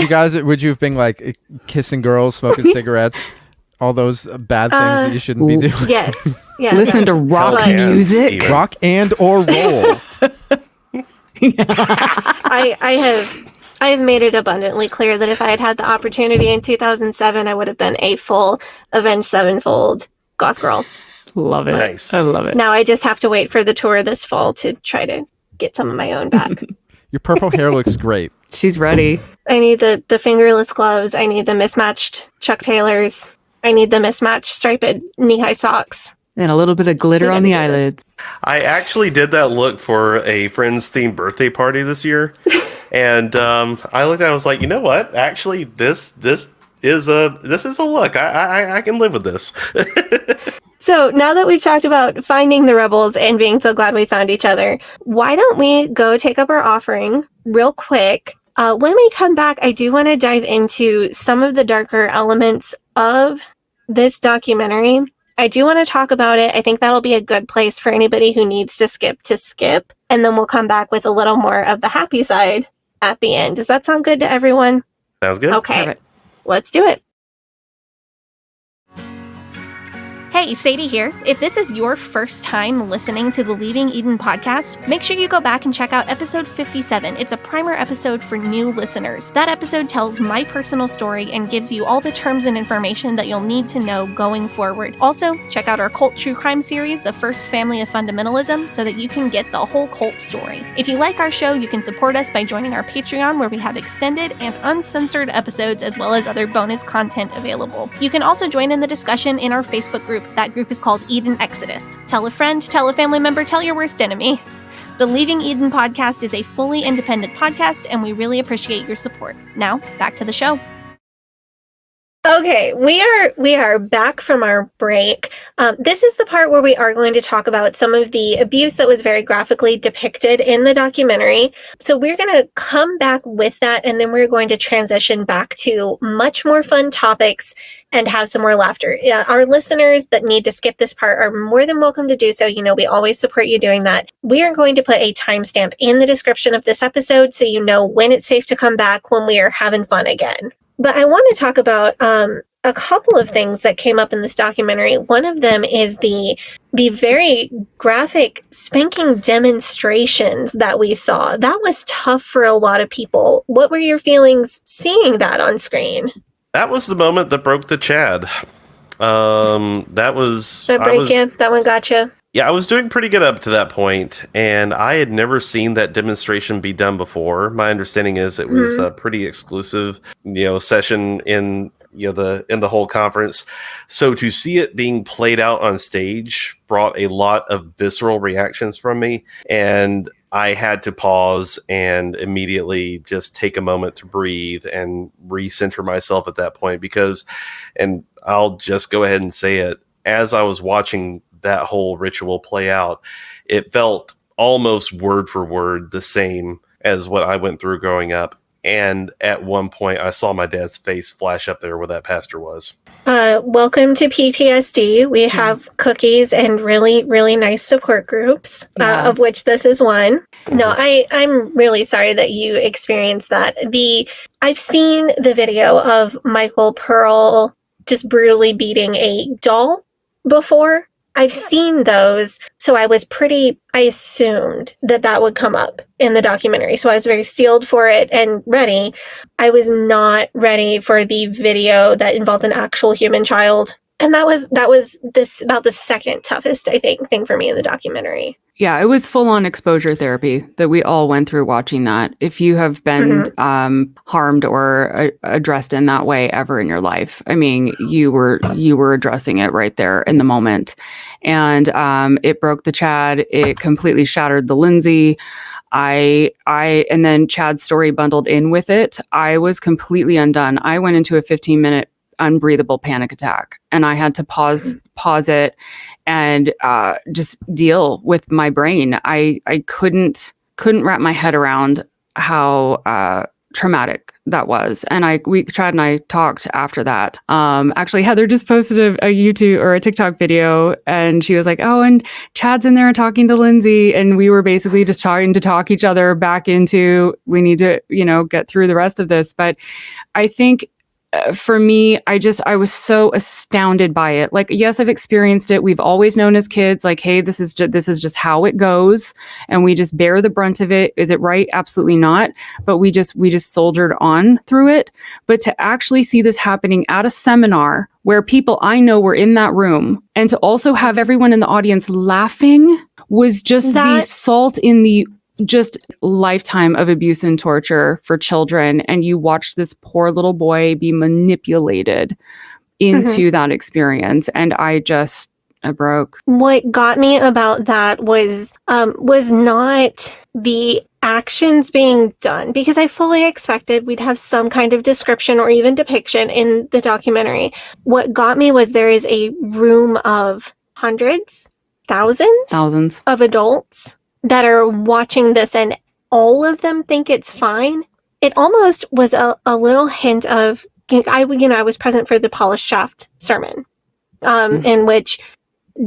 you have been kissing girls, smoking cigarettes, all those bad things that you shouldn't be doing? Yes. Yeah. Listen to rock music. Steven. Rock and or roll. I have made it abundantly clear that if I had had the opportunity in 2007, I would have been a full Avenged Sevenfold goth girl. Love it. Nice. I love it. Now I just have to wait for the tour this fall to try to get some of my own back. Your purple hair looks great. She's ready. I need the fingerless gloves. I need the mismatched Chuck Taylors. I need the mismatched striped knee-high socks. And a little bit of glitter on the eyelids. I actually did that look for a friend's themed birthday party this year. And I looked at it and I was like, you know what? Actually, this is a look. I can live with this. So now that we've talked about finding the rebels and being so glad we found each other, why don't we go take up our offering real quick? When we come back, I do want to dive into some of the darker elements of this documentary. I do want to talk about it. I think that'll be a good place for anybody who needs to skip. And then we'll come back with a little more of the happy side at the end. Does that sound good to everyone? Sounds good. Okay, Perfect. let's do it. Hey, Sadie here. If this is your first time listening to the Leaving Eden podcast, make sure you go back and check out episode 57. It's a primer episode for new listeners. That episode tells my personal story and gives you all the terms and information that you'll need to know going forward. Also, check out our cult true crime series, The First Family of Fundamentalism, so that you can get the whole cult story. If you like our show, you can support us by joining our Patreon, where we have extended and uncensored episodes as well as other bonus content available. You can also join in the discussion in our Facebook group. That group is called Eden Exodus. Tell a friend, tell a family member, tell your worst enemy. The Leaving Eden podcast is a fully independent podcast, and we really appreciate your support. Now, back to the show. Okay, we are back from our break. This is the part where we are going to talk about some of the abuse that was very graphically depicted in the documentary. So we're going to come back with that, and then we're going to transition back to much more fun topics and have some more laughter. Our listeners that need to skip this part are more than welcome to do so. You know, we always support you doing that. We are going to put a timestamp in the description of this episode so you know when it's safe to come back when we are having fun again. But I want to talk about a couple of things that came up in this documentary. One of them is the very graphic spanking demonstrations that we saw. That was tough for a lot of people. What were your feelings seeing that on screen? That was the moment that broke the Chad. That one gotcha. Yeah, I was doing pretty good up to that point, and I had never seen that demonstration be done before. My understanding is it was a pretty exclusive, session in the whole conference. So to see it being played out on stage brought a lot of visceral reactions from me, and I had to pause and immediately just take a moment to breathe and recenter myself at that point because, and I'll just go ahead and say it, as I was watching that whole ritual play out, it felt almost word for word the same as what I went through growing up. And at one point, I saw my dad's face flash up there where that pastor was. Welcome to PTSD. We have cookies and really, really nice support groups, of which this is one. No, I'm really sorry that you experienced that. I've seen the video of Michael Pearl just brutally beating a doll before. I've seen those, so I assumed that would come up in the documentary. So I was very steeled for it and ready. I was not ready for the video that involved an actual human child. And that was about the second toughest, I think, thing for me in the documentary. Yeah, it was full-on exposure therapy that we all went through watching that. If you have been harmed or addressed in that way ever in your life, I mean, you were addressing it right there in the moment. And it broke the Chad. It completely shattered the Lindsey. And then Chad's story bundled in with it. I was completely undone. I went into a 15-minute unbreathable panic attack, and I had to pause it and just deal with my brain. I couldn't wrap my head around how traumatic that was. And Chad and I talked after that. Actually, Heather just posted a YouTube or a TikTok video, and she was like, "Oh, and Chad's in there talking to Lindsey," and we were basically just trying to talk each other back into, we need to, get through the rest of this. But I think for me, I was so astounded by it. Like, yes, I've experienced it. We've always known as kids, like, hey, this is just how it goes, and we just bear the brunt of it. Is it right? Absolutely not. But we just soldiered on through it. But to actually see this happening at a seminar where people I know were in that room, and to also have everyone in the audience laughing, was just the salt in the just lifetime of abuse and torture for children. And you watched this poor little boy be manipulated into that experience. And I broke. What got me about that was not the actions being done, because I fully expected we'd have some kind of description or even depiction in the documentary. What got me was there is a room of hundreds, thousands of adults that are watching this, and all of them think it's fine. It almost was a little hint of, I was present for the Polished Shaft sermon, in which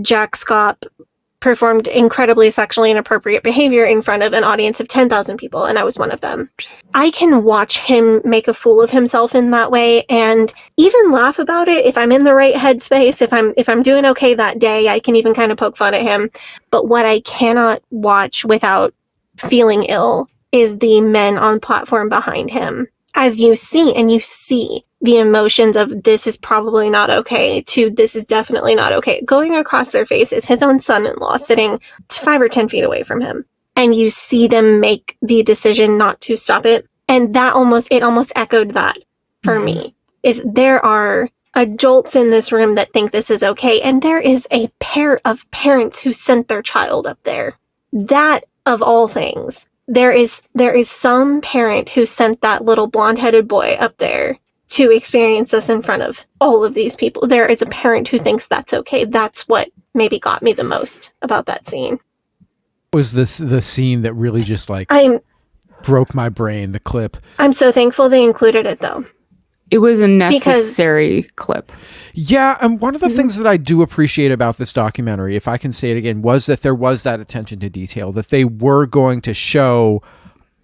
Jack Scott performed incredibly sexually inappropriate behavior in front of an audience of 10,000 people, and I was one of them. I can watch him make a fool of himself in that way and even laugh about it if I'm in the right headspace, if I'm doing okay that day, I can even kind of poke fun at him. But what I cannot watch without feeling ill is the men on platform behind him. As you see the emotions of this is probably not okay to this is definitely not okay. Going across their face is his own son-in-law sitting 5 or 10 feet away from him. And you see them make the decision not to stop it. And it almost echoed that for me. Is there are adults in this room that think this is okay. And there is a pair of parents who sent their child up there. That, of all things, there is some parent who sent that little blonde-headed boy up there to experience this in front of all of these people. There is a parent who thinks that's okay. That's what maybe got me the most about that scene. Was this the scene that really just broke my brain, the clip? I'm so thankful they included it, though. It was a necessary clip. Yeah, and one of the things that I do appreciate about this documentary, if I can say it again, was that there was that attention to detail, that they were going to show,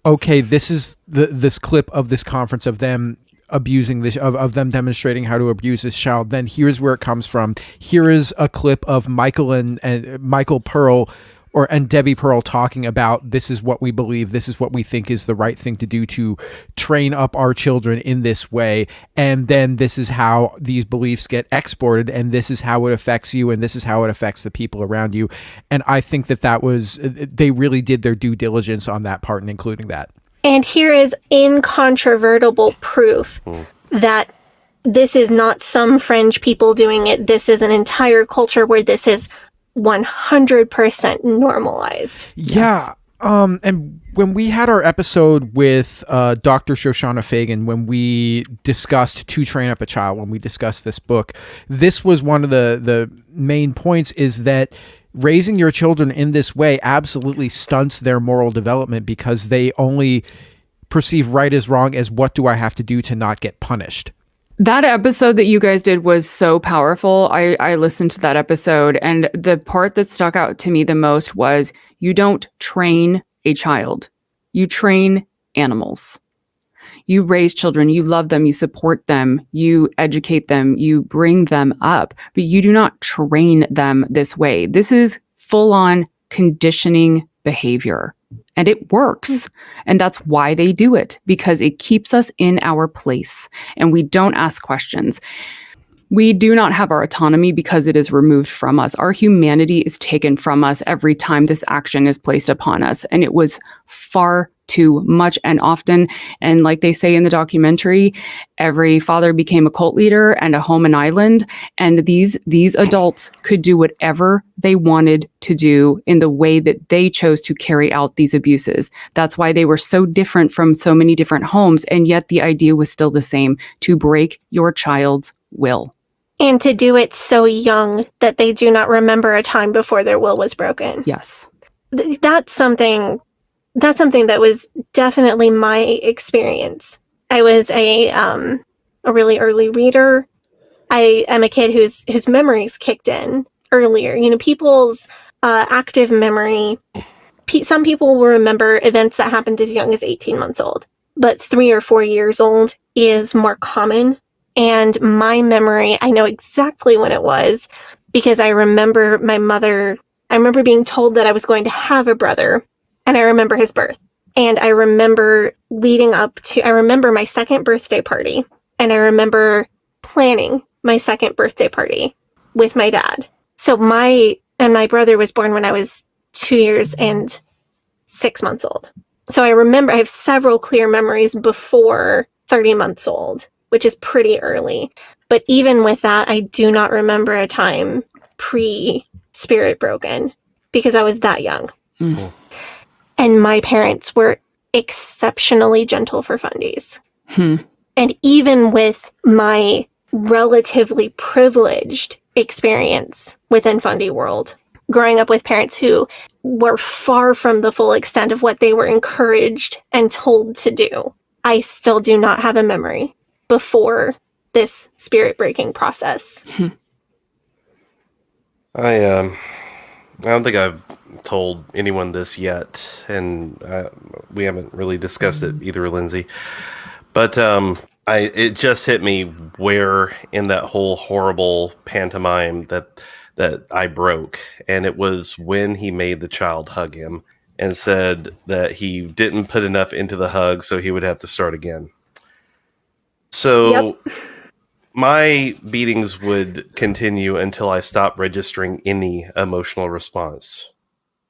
okay, this is this clip of this conference of them abusing this, of them demonstrating how to abuse this child. Then here's where it comes from. Here is a clip of Michael and Michael Pearl and Debbie Pearl talking about this is what we believe, this is what we think is the right thing to do to train up our children in this way. And then this is how these beliefs get exported, and this is how it affects you, and this is how it affects the people around you. And I think they really did their due diligence on that part and including that. And here is incontrovertible proof that this is not some fringe people doing it. This is an entire culture where this is 100% normalized. Yeah. And when we had our episode with Dr. Shoshana Fagan, when we discussed To Train Up a Child, when we discussed this book, this was one of the main points, is that raising your children in this way absolutely stunts their moral development, because they only perceive right as wrong as what do I have to do to not get punished. That episode that you guys did was so powerful. I listened to that episode, and the part that stuck out to me the most was you don't train a child. You train animals. You raise children, you love them, you support them, you educate them, you bring them up, but you do not train them this way. This is full-on conditioning behavior, and it works. And that's why they do it, because it keeps us in our place and we don't ask questions. We do not have our autonomy because it is removed from us. Our humanity is taken from us every time this action is placed upon us. And it was far too much and often. And like they say in the documentary, every father became a cult leader and a home and island. And these adults could do whatever they wanted to do in the way that they chose to carry out these abuses. That's why they were so different from so many different homes. And yet the idea was still the same: to break your child's will. And to do it so young that they do not remember a time before their will was broken. Yes. That's something that was definitely my experience. I was a really early reader. I am a kid whose memories kicked in earlier. You know, people's active memory, some people will remember events that happened as young as 18 months old, but 3 or 4 years old is more common. And my memory, I know exactly when it was, because I remember I remember being told that I was going to have a brother, and I remember his birth. And I remember I remember my second birthday party, and I remember planning my second birthday party with my dad. So my brother was born when I was 2 years and 6 months old. So I have several clear memories before 30 months old, which is pretty early. But even with that, I do not remember a time pre-spirit broken, because I was that young. Mm. And my parents were exceptionally gentle for fundies. And even with my relatively privileged experience within fundy world, growing up with parents who were far from the full extent of what they were encouraged and told to do, I still do not have a memory before this spirit breaking process. I don't think I've told anyone this yet, and we haven't really discussed it either, Lindsey. But it just hit me where in that whole horrible pantomime that I broke, and it was when he made the child hug him and said that he didn't put enough into the hug, so he would have to start again. So my beatings would continue until I stopped registering any emotional response.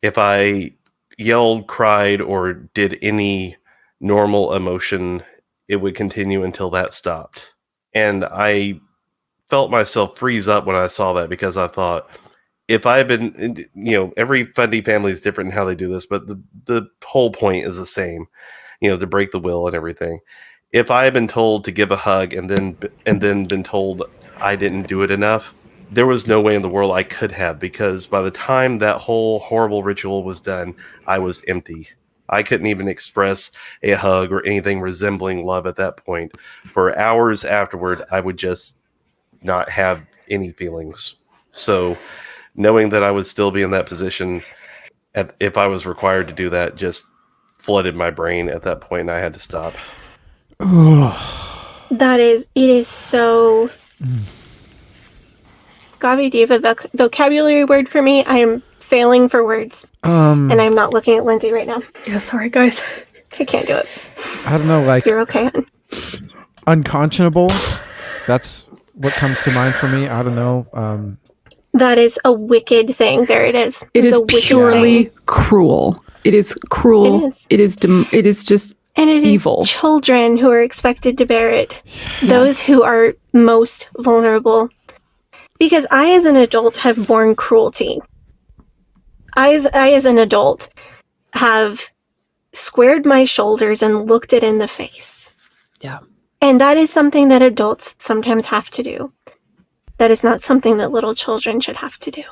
If I yelled, cried, or did any normal emotion, it would continue until that stopped. And I felt myself freeze up when I saw that, because I thought, if I had been, every Fundy family is different in how they do this, but the whole point is the same, to break the will and everything. If I had been told to give a hug and then been told I didn't do it enough, there was no way in the world I could have, because by the time that whole horrible ritual was done, I was empty. I couldn't even express a hug or anything resembling love at that point. For hours afterward, I would just not have any feelings. So knowing that I would still be in that position if I was required to do that just flooded my brain at that point, and I had to stop. It is so... Gavi, do you have a vocabulary word for me? I am failing for words. And I'm not looking at Lindsey right now. Yeah, sorry, guys. I can't do it. I don't know, like... You're okay, hon. Unconscionable. That's what comes to mind for me. I don't know. That is a wicked thing. There it is. It It's is a wicked purely thing. cruel. It is cruel. It is. It is just And it evil. is children who are expected to bear it. Those who are most vulnerable. Because I, as an adult, have borne cruelty. I, as an adult, have squared my shoulders and looked it in the face. Yeah. And that is something that adults sometimes have to do. That is not something that little children should have to do.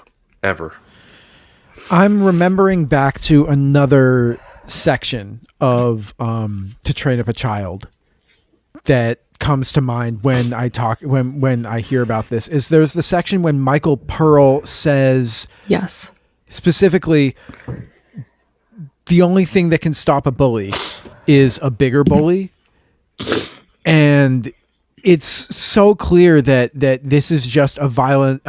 Ever. I'm remembering back to another section of To Train Up a Child that comes to mind when I when I hear about this. Is there's the section when Michael Pearl says, yes, specifically, the only thing that can stop a bully is a bigger bully. And it's so clear that this is just a violent,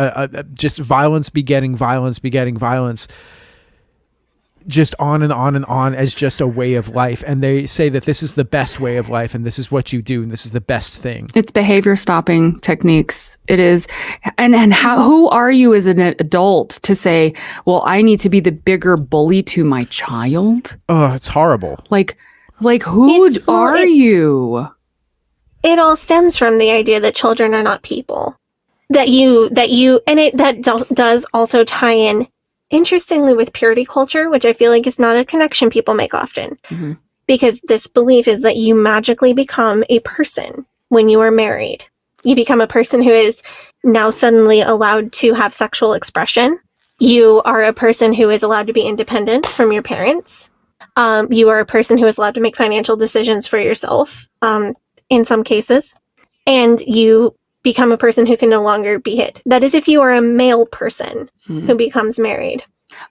just violence begetting violence begetting violence, just on and on and on, as just a way of life. And they say that this is the best way of life, and this is what you do, and this is the best thing. It's behavior stopping techniques. It is. And who are you as an adult to say, well, I need to be the bigger bully to my child? Oh, it's horrible. Like who are you? It all stems from the idea that children are not people. That does also tie in, interestingly, with purity culture, which I feel like is not a connection people make often. Mm-hmm. Because this belief is that you magically become a person when you are married. You become a person who is now suddenly allowed to have sexual expression. You are a person who is allowed to be independent from your parents. You are a person who is allowed to make financial decisions for yourself, in some cases. And you become a person who can no longer be hit. That is if you are a male person who becomes married.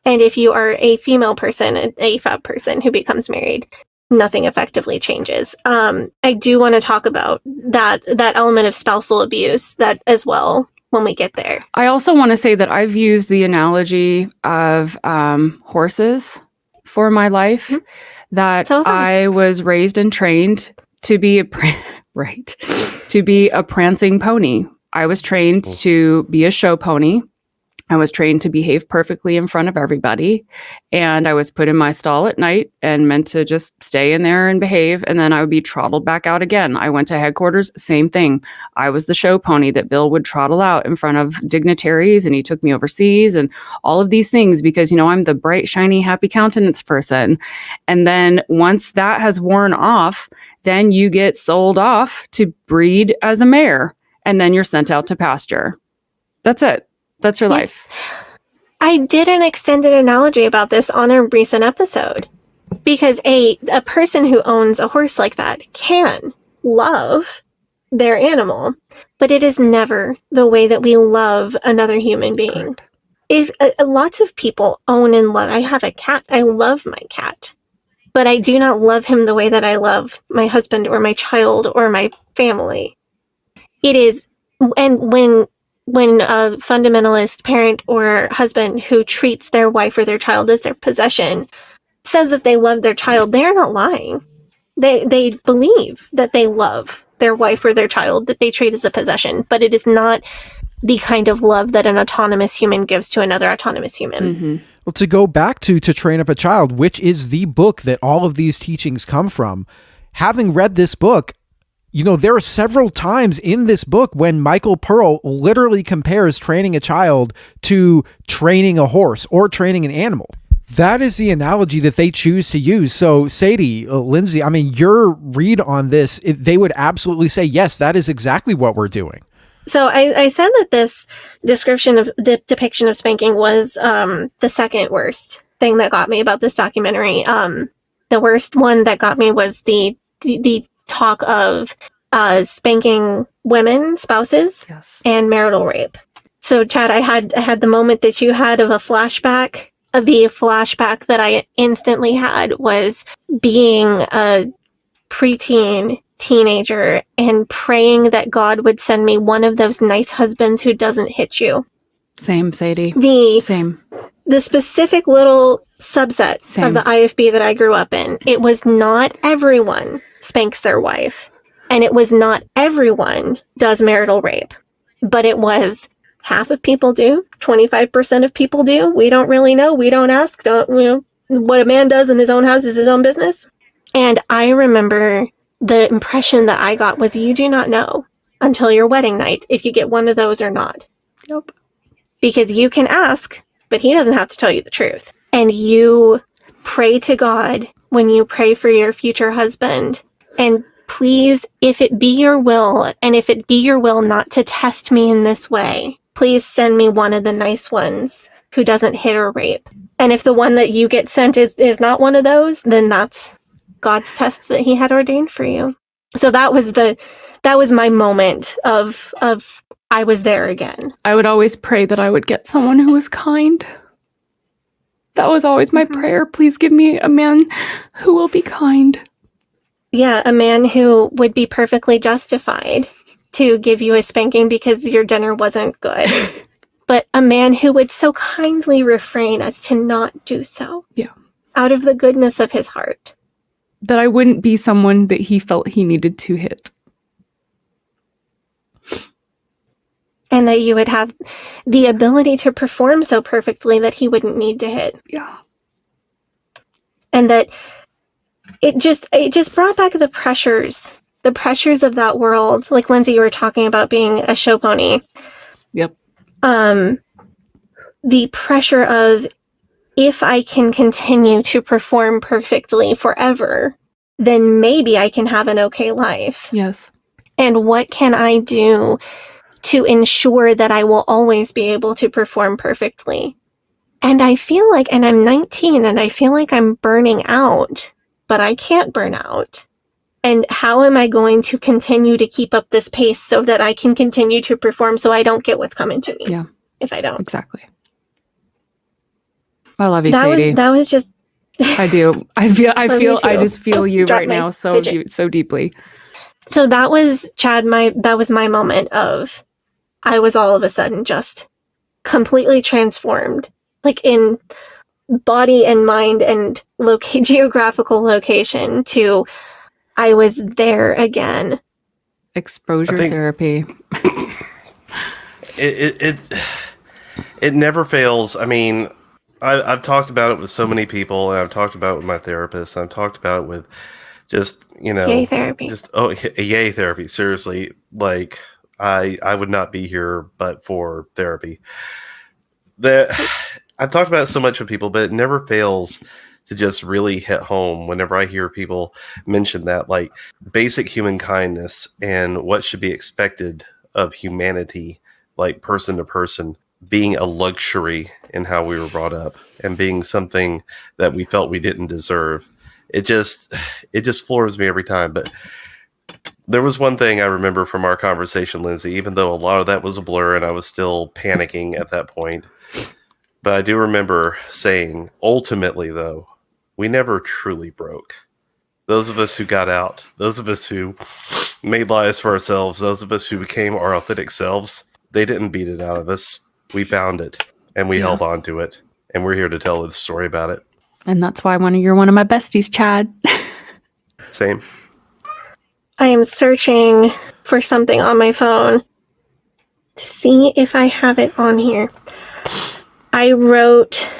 And if you are a female person, an AFAB person who becomes married, nothing effectively changes. I do want to talk about that element of spousal abuse that as well when we get there. I also want to say that I've used the analogy of horses for my life, that I was raised and trained to be a prancing pony. I was trained to be a show pony. I was trained to behave perfectly in front of everybody. And I was put in my stall at night and meant to just stay in there and behave. And then I would be trottled back out again. I went to headquarters, same thing. I was the show pony that Bill would trottle out in front of dignitaries, and he took me overseas and all of these things because, I'm the bright, shiny, happy countenance person. And then once that has worn off, then you get sold off to breed as a mare, and then you're sent out to pasture. That's it. That's your life. I did an extended analogy about this on a recent episode, because a person who owns a horse like that can love their animal, but it is never the way that we love another human being. Correct. if lots of people own and love, I have a cat. I love my cat, but I do not love him the way that I love my husband or my child or my family. It is, and when a fundamentalist parent or husband who treats their wife or their child as their possession says that they love their child, they are not lying. They believe that they love their wife or their child that they treat as a possession, but it is not the kind of love that an autonomous human gives to another autonomous human. Mm-hmm. Well, to go back to Train Up a Child, which is the book that all of these teachings come from, having read this book, you know, there are several times in this book when Michael Pearl literally compares training a child to training a horse or training an animal. That is the analogy that they choose to use. So Sadie, Lindsey, I mean, your read on this, they would absolutely say, yes, that is exactly what we're doing. So I said that this description of the depiction of spanking was the second worst thing that got me about this documentary. The worst one that got me was the talk of spanking women, spouses, Yes. and marital rape. So Chad, I had the moment that you had of a flashback. The flashback that I instantly had was being a preteen teenager and praying that God would send me one of those nice husbands who doesn't hit you. Same, Sadie. Same. The specific little subset of the IFB that I grew up in, it was not everyone spanks their wife, and it was not everyone does marital rape, but it was half of people do, 25% of people do. We don't really know. We don't ask. What a man does in his own house is his own business. And I remember the impression that I got was you do not know until your wedding night if you get one of those or not. Nope. Because you can ask, but he doesn't have to tell you the truth. And you pray to God when you pray for your future husband. And please, if it be your will, and if it be your will not to test me in this way, please send me one of the nice ones who doesn't hit or rape. And if the one that you get sent is not one of those, then that's God's test that he had ordained for you. So that was my moment of I was there again. I would always pray that I would get someone who was kind. That was always my prayer. Please give me a man who will be kind. Yeah, a man who would be perfectly justified to give you a spanking because your dinner wasn't good. But a man who would so kindly refrain as to not do so. Yeah. Out of the goodness of his heart. That I wouldn't be someone that he felt he needed to hit. And that you would have the ability to perform so perfectly that he wouldn't need to hit. Yeah. And that it just brought back the pressures of that world. Like Lindsey, you were talking about being a show pony. Yep. The pressure of, if I can continue to perform perfectly forever, then maybe I can have an okay life. Yes. And what can I do to ensure that I will always be able to perform perfectly? And I feel like, and I'm 19 and I feel like I'm burning out, but I can't burn out. And how am I going to continue to keep up this pace so that I can continue to perform so I don't get what's coming to me? Yeah. If I don't. Exactly. I love you, Sadie. That was just. I do. I just feel you Drop right my now fidget. so deeply. So that was, Chad, that was my moment of, I was all of a sudden just completely transformed, like in body and mind and geographical location to, I was there again. Exposure therapy. It never fails. I mean, I've talked about it with so many people, and I've talked about it with my therapist. I've talked about it with just, yay therapy. Yay therapy. Seriously, like I would not be here but for therapy. I've talked about it so much with people, but it never fails to just really hit home whenever I hear people mention that, like, basic human kindness and what should be expected of humanity, like person to person, being a luxury in how we were brought up and being something that we felt we didn't deserve. It just floors me every time. But there was one thing I remember from our conversation, Lindsey, even though a lot of that was a blur and I was still panicking at that point. But I do remember saying, ultimately, though, we never truly broke. Those of us who got out, those of us who made lives for ourselves, those of us who became our authentic selves, they didn't beat it out of us. We found it, and we held on to it, and we're here to tell the story about it. And that's why you're one of my besties, Chad. Same. I am searching for something on my phone to see if I have it on here. I wrote...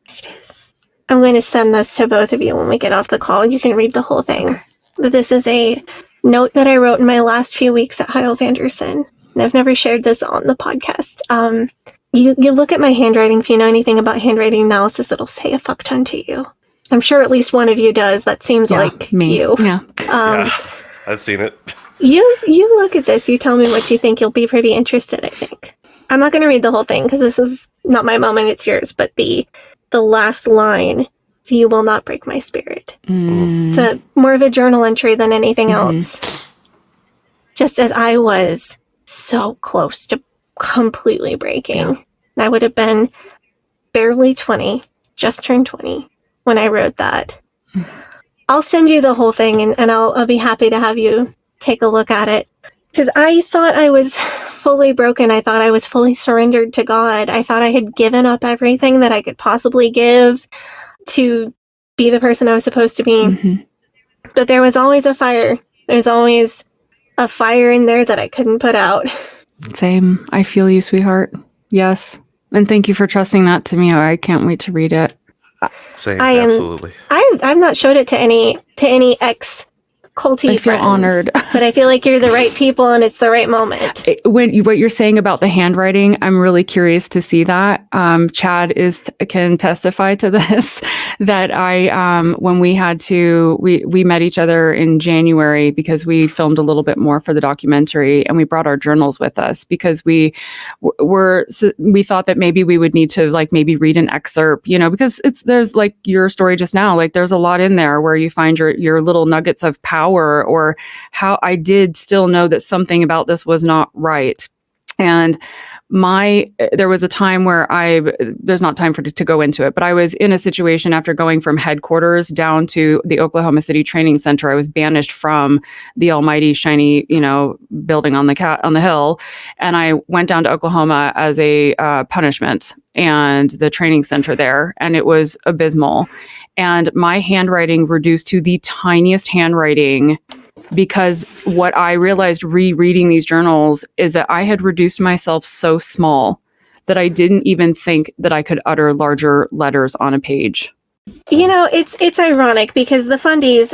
There it is. I'm going to send this to both of you when we get off the call. You can read the whole thing. Okay. But this is a note that I wrote in my last few weeks at Hiles Anderson. And I've never shared this on the podcast. You look at my handwriting. If you know anything about handwriting analysis, it'll say a fuck ton to you. I'm sure at least one of you does. That seems like me. You. Yeah. I've seen it. You look at this. You tell me what you think. You'll be pretty interested, I think. I'm not going to read the whole thing because this is not my moment. It's yours. But the last line is, "You will not break my spirit." It's more of a journal entry than anything else. Just as I was so close to completely breaking. Yeah. I would have been barely 20, just turned 20 when I wrote that. I'll send you the whole thing and I'll be happy to have you take a look at it. It says, I thought I was fully broken. I thought I was fully surrendered to God. I thought I had given up everything that I could possibly give to be the person I was supposed to be. But there was always a fire. There's always a fire in there that I couldn't put out. Same. I feel you, sweetheart. Yes. And thank you for trusting that to me. I can't wait to read it. Same. Absolutely. I've not showed it to any ex-culty I feel friends, honored. But I feel like you're the right people and it's the right moment. What you're saying about the handwriting, I'm really curious to see that. Chad can testify to this. That when we met each other in January because we filmed a little bit more for the documentary, and we brought our journals with us because we thought that maybe we would need to maybe read an excerpt, because there's like your story just now, like there's a lot in there where you find your little nuggets of power, or how I did still know that something about this was not right. And there was a time where there's not time to go into it, but I was in a situation after going from headquarters down to the Oklahoma City Training Center. I was banished from the almighty shiny, building on the hill. And I went down to Oklahoma as a punishment, and the training center there. And it was abysmal. And my handwriting reduced to the tiniest handwriting, because what I realized rereading these journals is that I had reduced myself so small that I didn't even think that I could utter larger letters on a page. It's ironic because the fundies,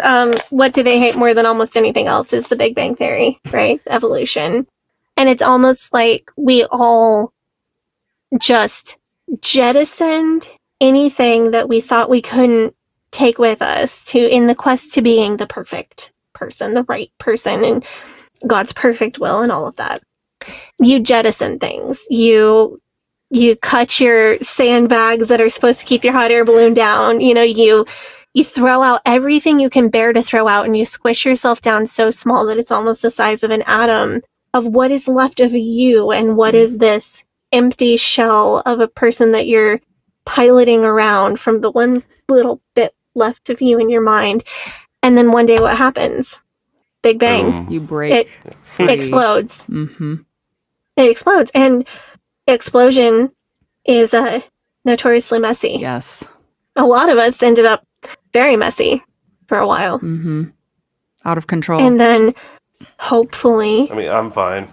what do they hate more than almost anything else is the Big Bang Theory, right? Evolution. And it's almost like we all just jettisoned anything that we thought we couldn't take with us in the quest to being the perfect person, the right person, and God's perfect will and all of that. You jettison things. You cut your sandbags that are supposed to keep your hot air balloon down. You throw out everything you can bear to throw out, and you squish yourself down so small that it's almost the size of an atom of what is left of you, and what is this empty shell of a person that you're piloting around from the one little bit left of you in your mind. And then one day what happens? Big bang. You break. It explodes. Mm-hmm. It explodes. And explosion is notoriously messy. Yes. A lot of us ended up very messy for a while. Mm-hmm. Out of control. And then hopefully... I mean, I'm fine.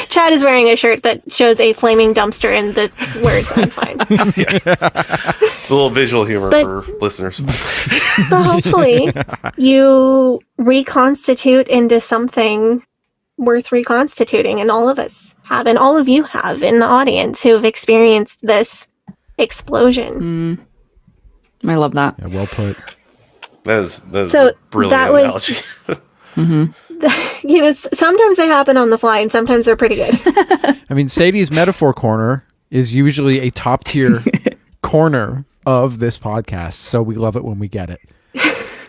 Chad is wearing a shirt that shows a flaming dumpster and the words "I'm fine." A little visual humor for listeners. But hopefully you reconstitute into something worth reconstituting, and all of us have, and all of you have in the audience who have experienced this explosion. I love that. Yeah, well put. That is a brilliant analogy. Mm-hmm. Sometimes they happen on the fly, and sometimes they're pretty good. I mean, Sadie's metaphor corner is usually a top tier corner of this podcast, so we love it when we get it.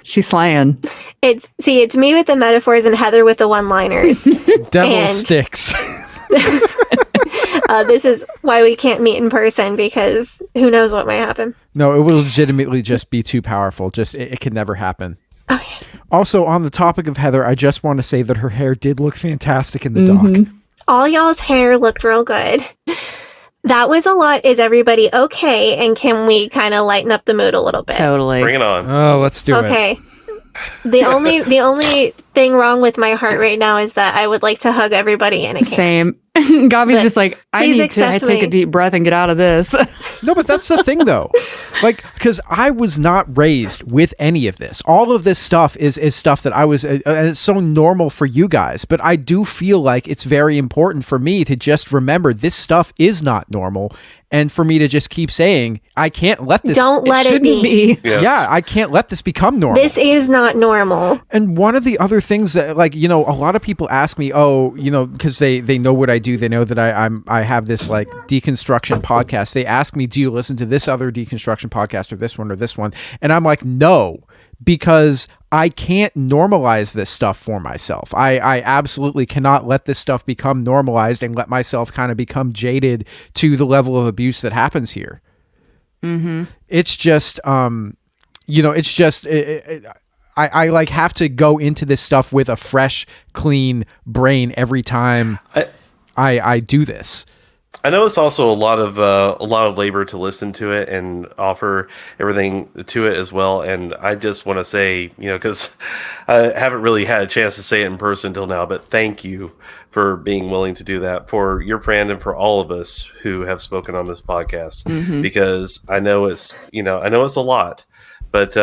She's slaying. It's me with the metaphors and Heather with the one-liners. Devil sticks. This is why we can't meet in person, because who knows what might happen. No, it will legitimately just be too powerful. Just it can never happen. Oh, yeah. Also, on the topic of Heather, I just want to say that her hair did look fantastic in the doc. All y'all's hair looked real good. That was a lot. Is everybody okay? And can we kind of lighten up the mood a little bit? Totally. Bring it on. Oh, let's do it. Okay. The only thing wrong with my heart right now is that I would like to hug everybody and I can't. Same. Gavi's But just like, I please need to accept take a me. deep breath and get out of this. No, but that's the thing, though. Like, because I was not raised with any of this. All of this stuff is stuff that I was, and it's so normal for you guys. But I do feel like it's very important for me to just remember this stuff is not normal. And for me to just keep saying, I can't let this. Don't let it Shouldn't be. Yes. Yeah, I can't let this become normal. This is not normal. And one of the other things that, like, you know, a lot of people ask me, oh, you know, because they know what I do, they know that I have this like deconstruction podcast. They ask me, do you listen to this other deconstruction podcast or this one? And I'm like, no, because I can't normalize this stuff for myself. I absolutely cannot let this stuff become normalized and let myself kind of become jaded to the level of abuse that happens here. It's just, you know, it's just, I like have to go into this stuff with a fresh, clean brain every time I do this. I know it's also a lot of labor to listen to it and offer everything to it as well. And I just want to say, you know, because I haven't really had a chance to say it in person till now, but thank you for being willing to do that for your friend and for all of us who have spoken on this podcast, because I know it's, you know, I know it's a lot, but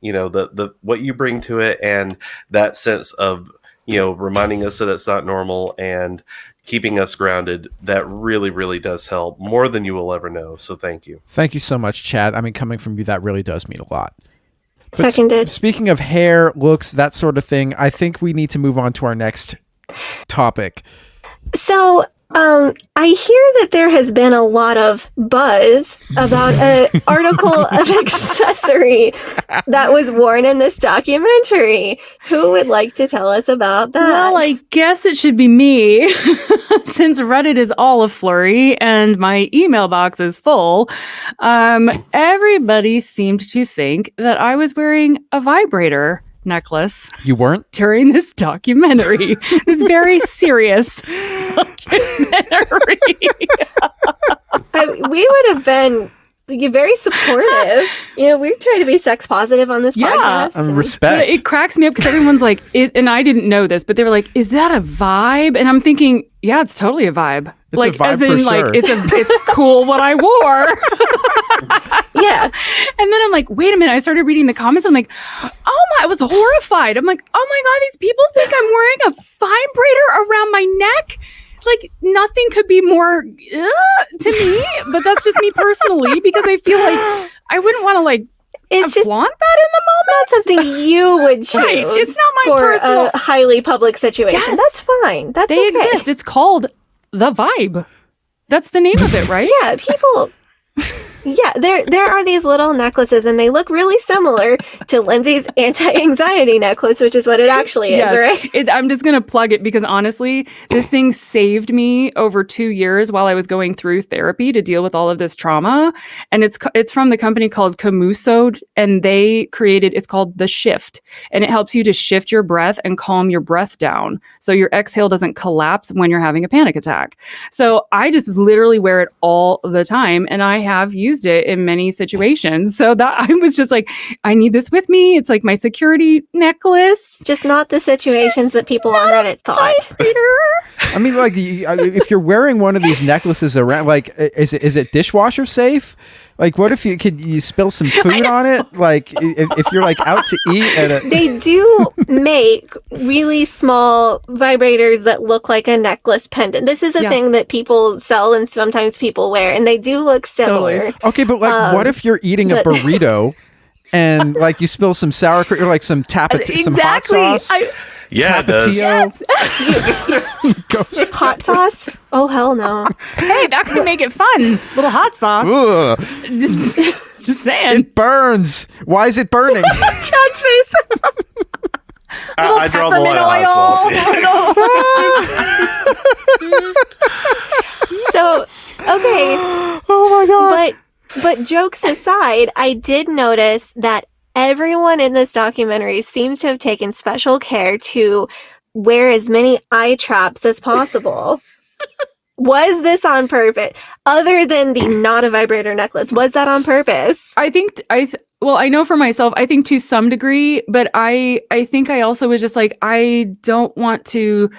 you know, the what you bring to it and that sense of, you know, reminding us that it's not normal and keeping us grounded, that really, really does help more than you will ever know. So thank you. Thank you so much, Chad. I mean, coming from you, that really does mean a lot. But Seconded. Speaking of hair, looks, that sort of thing, I think we need to move on to our next topic. So, I hear that there has been a lot of buzz about an article of accessory that was worn in this documentary. Who would like to tell us about that? Well, I guess it should be me, since Reddit is all a flurry and my email box is full. Everybody seemed to think that I was wearing a vibrator necklace You weren't? during this documentary. This very serious documentary. We would have been very supportive. You know, we try to be sex positive on this Yeah. podcast. and- Respect. But it cracks me up because everyone's like, and I didn't know this, but they were like, "Is that a vibe?" And I'm thinking, "Yeah, it's totally a vibe. It's like, a vibe as in, for like, sure. it's cool what I wore." Yeah. And then I'm like, wait a minute. I started reading the comments. I'm like, oh my, I was horrified. I'm like, oh my God, these people think I'm wearing a vibrator around my neck. Like, nothing could be more to me, but that's just me personally, because I feel like I wouldn't want to like It's just flaunt that in the moment. not something you would choose. Right. It's not my for personal- a highly public situation. Yes. That's fine. That's They okay. exist. It's called The Vibe. That's the name of it, right? Yeah, people. Yeah, there are these little necklaces, and they look really similar to Lindsay's anti-anxiety necklace, which is what it actually is, Yes. right? I'm just going to plug it because honestly, this thing saved me over 2 years while I was going through therapy to deal with all of this trauma. And it's from the company called Camuso, and they created, it's called The Shift, and it helps you to shift your breath and calm your breath down so your exhale doesn't collapse when you're having a panic attack. So I just literally wear it all the time, and I have used it in many situations. So that I was just like, I need this with me. It's like my security necklace. Just not the situations that people on Reddit thought. I mean, like, if you're wearing one of these necklaces around, like, is it dishwasher safe? Like, what if you spill some food on it? Like, if you're like out to eat at a... They do make really small vibrators that look like a necklace pendant. This is a Yeah. thing that people sell and sometimes people wear, and they do look similar. Totally. Okay, but like, what if you're eating a but- burrito and like you spill some sour cream or like some some hot sauce? Yeah, it does. Tapatio. Hot sauce? Oh, hell no. Hey, that could make it fun. Little hot sauce. Ugh, Just saying. it burns. Why is it burning? Chad's face. I draw the line at hot sauce. So jokes aside, I did notice that everyone in this documentary seems to have taken special care to wear as many eye traps as possible. Was this on purpose? Other than the not a vibrator necklace, was that on purpose? I think well, I know for myself, I think to some degree, but I think I also was just like, I don't want to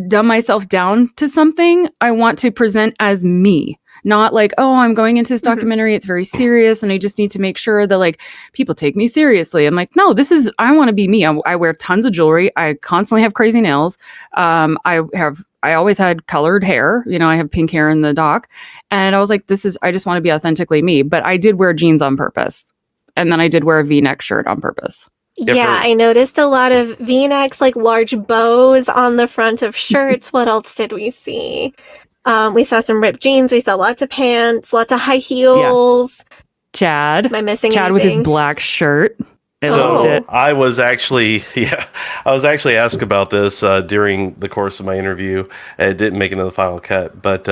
dumb myself down to something. I want to present as me. Not like, oh, I'm going into this documentary. It's very serious. And I just need to make sure that like people take me seriously. I'm like, no, I want to be me. I wear tons of jewelry. I constantly have crazy nails. I always had colored hair. You know, I have pink hair in the doc. And I was like, I just want to be authentically me. But I did wear jeans on purpose. And then I did wear a V-neck shirt on purpose. Yeah, I noticed a lot of V-necks, like large bows on the front of shirts. What else did we see? We saw some ripped jeans. We saw lots of pants, lots of high heels. Yeah. Chad. Am I missing Chad anything? with his black shirt. I was actually asked about this during the course of my interview. It didn't make it into the final cut, but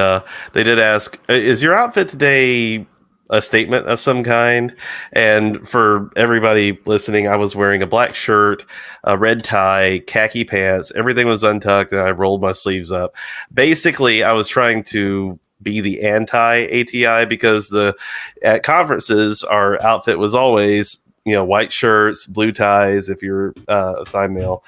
they did ask, is your outfit today a statement of some kind? And for everybody listening, I was wearing a black shirt, a red tie, khaki pants. Everything was untucked, and I rolled my sleeves up. Basically, I was trying to be the anti-ATI because at conferences, our outfit was always, white shirts, blue ties, if you're a side male,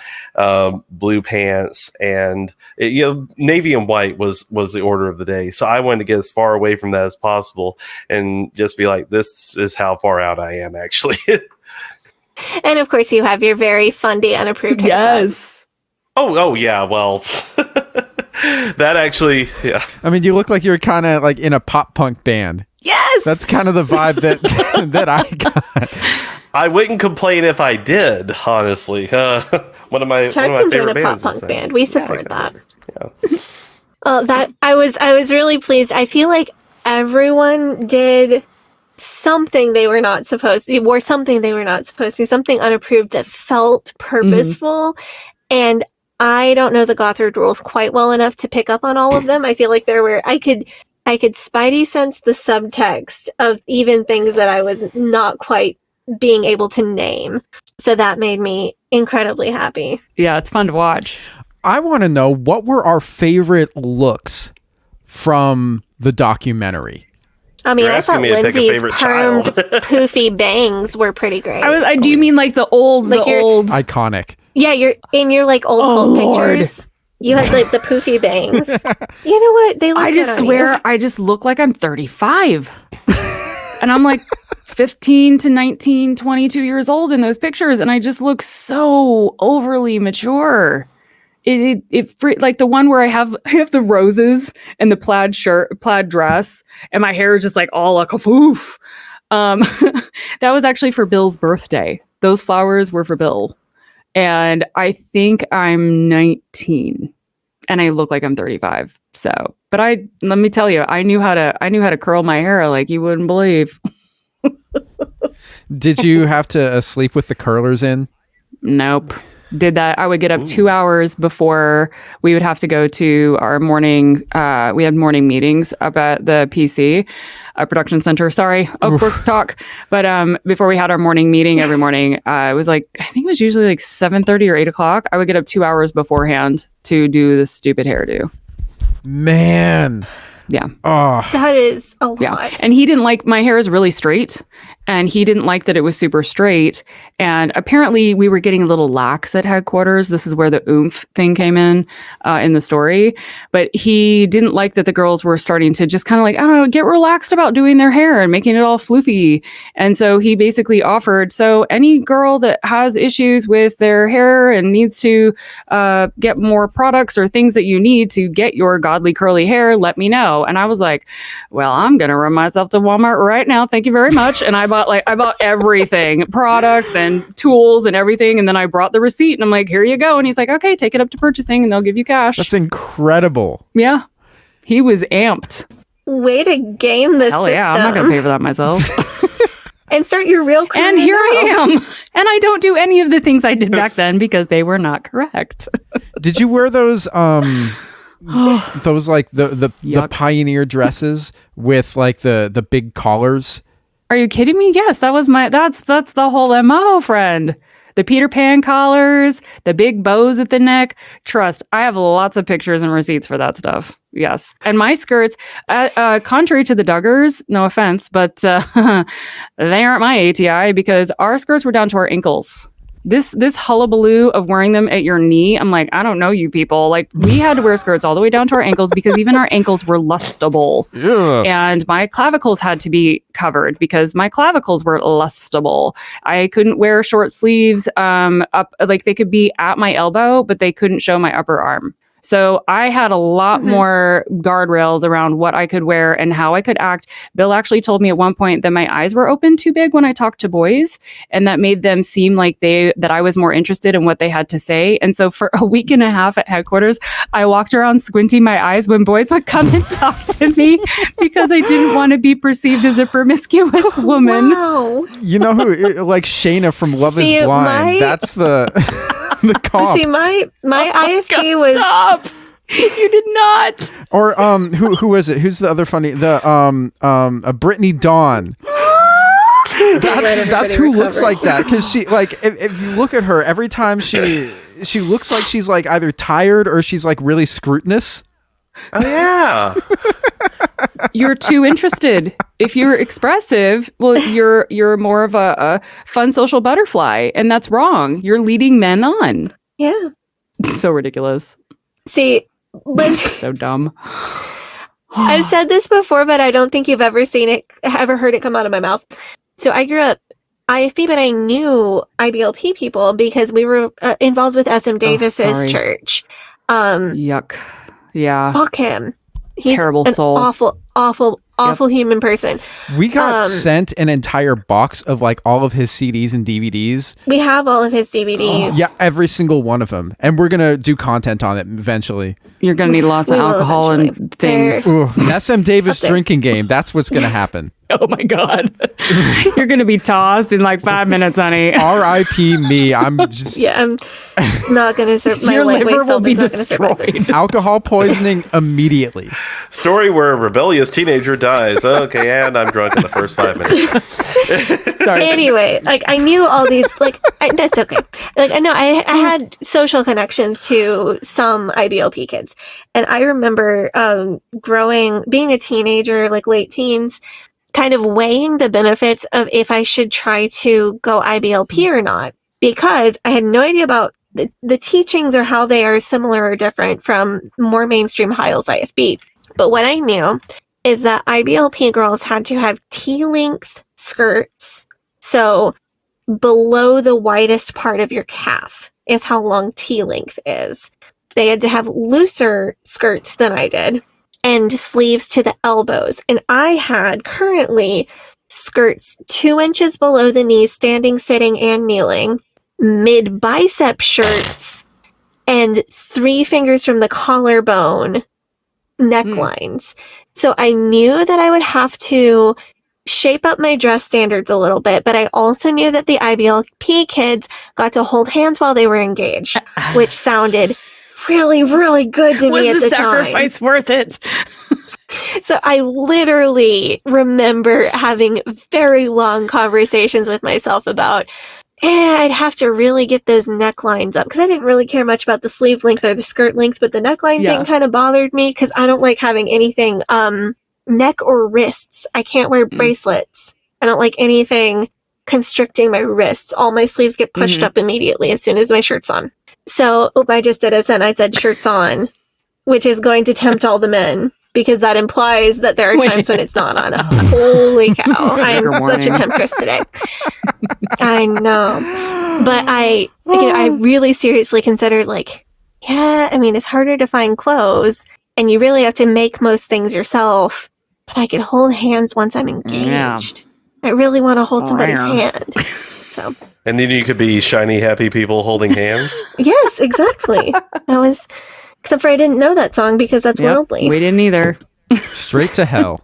blue pants, and navy and white was the order of the day. So I wanted to get as far away from that as possible and just be like, this is how far out I am, actually. And of course, you have your very fundy, unapproved haircut. Yes. Oh yeah. Well, that actually, yeah. I mean, you look like you're kind of like in a pop punk band. Yes. That's kind of the vibe that I got. I wouldn't complain if I did, honestly. One of my favorite bands. Pop punk band. We support that. Yeah. That I was really pleased. I feel like everyone did something they were not supposed to, wore something they were not supposed to, something unapproved that felt purposeful. And I don't know the Gothard rules quite well enough to pick up on all of them. I feel like I could spidey sense the subtext of even things that I was not quite being able to name. So that made me incredibly happy. Yeah, it's fun to watch. I want to know, what were our favorite looks from the documentary? I mean, You're I thought asking me to pick a Lindsey's favorite permed, child. poofy bangs were pretty great. Do you mean like the old, Like old? Iconic. Yeah, you're in your like old cult Lord. pictures. You had like the poofy bangs. You know what? They look I good just on swear you. I just look like I'm 35. And I'm like 15 to 19, 22 years old in those pictures. And I just look so overly mature. Like the one where I have the roses and the plaid dress, and my hair is just like all like a foof. That was actually for Bill's birthday. Those flowers were for Bill. And I think I'm 19 and I look like I'm 35. So, but let me tell you, I knew how to curl my hair like you wouldn't believe. Did you have to sleep with the curlers in? Nope. Did that. I would get up 2 hours before we would have to go to our morning. We had morning meetings up at the PC production center. Sorry, work talk. But before we had our morning meeting every morning, it was like, I think it was usually like 7:30 or 8 o'clock. I would get up 2 hours beforehand to do the stupid hairdo. Man. Yeah. Oh. That is a lot. Yeah. And he didn't like, my hair is really straight. And he didn't like that it was super straight. And apparently we were getting a little lax at headquarters. This is where the oomph thing came in the story. But he didn't like that the girls were starting to just kind of like, I don't know, get relaxed about doing their hair and making it all floofy. And so he basically offered, so any girl that has issues with their hair and needs to get more products or things that you need to get your godly curly hair, let me know. And I was like, well, I'm going to run myself to Walmart right now. Thank you very much. And I bought everything, products and tools and everything. And then I brought the receipt and I'm like, here you go. And he's like, okay, take it up to purchasing and they'll give you cash. That's incredible. Yeah. He was amped. Way to game the Hell system. yeah, I'm not going to pay for that myself. And start your real career. And here I now. am. And I don't do any of the things I did back then because they were not correct. Did you wear those those like the Yuck. pioneer dresses with like the big collars? Are you kidding me? Yes, that's the whole MO, friend. The Peter Pan collars, the big bows at the neck. Trust, I have lots of pictures and receipts for that stuff. Yes. And my skirts, contrary to the Duggars, no offense, but they aren't my ATI because our skirts were down to our ankles. This hullabaloo of wearing them at your knee, I'm like, I don't know you people. Like, we had to wear skirts all the way down to our ankles because even our ankles were lustable. Yeah. And my clavicles had to be covered because my clavicles were lustable. I couldn't wear short sleeves up, like they could be at my elbow, but they couldn't show my upper arm. So I had a lot more guardrails around what I could wear and how I could act. Bill actually told me at one point that my eyes were open too big when I talked to boys, and that made them seem like that I was more interested in what they had to say. And so for a week and a half at headquarters, I walked around squinting my eyes when boys would come and talk to me because I didn't want to be perceived as a promiscuous woman. Wow. You know who, like Shayna from Love is Blind. That's the the comp. See, my IFB was. Stop. You did not. Or who is it? Who's the other funny? Brittany Dawn. That's who looks like that, because she, like, if you look at her, every time she looks like she's like either tired or she's like really scrutinous. Oh yeah. You're too interested. If you're expressive, well, you're more of a fun social butterfly, and that's wrong. You're leading men on. Yeah. So ridiculous. See, So dumb. I've said this before, but I don't think you've ever heard it come out of my mouth. So I grew up IFB, but I knew IBLP people because we were involved with SM Davis's church. Yuck. Yeah. Fuck him. He's terrible an soul. Awful human person. We got sent an entire box of like all of his CDs and DVDs. We have all of his DVDs. Yeah, every single one of them. And we're going to do content on it eventually. You're going to need lots of alcohol and things. Ooh, SM Davis drinking game. That's what's going to happen. Oh my God. You're going to be tossed in like 5 minutes, honey. R.I.P. me. I'm just... Yeah, I'm not going to serve my Your lightweight liver will self be is not going to survive this. destroyed. Alcohol poisoning immediately. Story where a rebellious teenager dies. Okay, and I'm drunk in the first 5 minutes. Sorry. Anyway, like I knew all these, like that's okay. Like I know I had social connections to some IBLP kids, and I remember being a teenager, like late teens, kind of weighing the benefits of if I should try to go IBLP or not, because I had no idea about the teachings or how they are similar or different from more mainstream Hiles IFB. But what I knew is that IBLP girls had to have T-length skirts. So below the widest part of your calf is how long T-length is. They had to have looser skirts than I did and sleeves to the elbows. And I had currently skirts 2 inches below the knees, standing, sitting, and kneeling, mid-bicep shirts, and 3 fingers from the collarbone necklines. So I knew that I would have to shape up my dress standards a little bit, but I also knew that the IBLP kids got to hold hands while they were engaged, which sounded really, really good to me at the time. Was the sacrifice worth it? So I literally remember having very long conversations with myself about, I'd have to really get those necklines up, because I didn't really care much about the sleeve length or the skirt length, but the neckline thing kind of bothered me because I don't like having anything neck or wrists. I can't wear bracelets. I don't like anything constricting my wrists. All my sleeves get pushed up immediately as soon as my shirt's on. So, I just did a sentence. I said shirts on, which is going to tempt all the men, because that implies that there are times when it's not on. Holy cow. I am such a temptress today. I know. But I really seriously considered, like, it's harder to find clothes, and you really have to make most things yourself, but I can hold hands once I'm engaged. I really want to hold somebody's hand. So. And then you could be shiny, happy people holding hands? Yes, exactly. That was... Except for I didn't know that song because that's worldly. We didn't either. Straight to hell.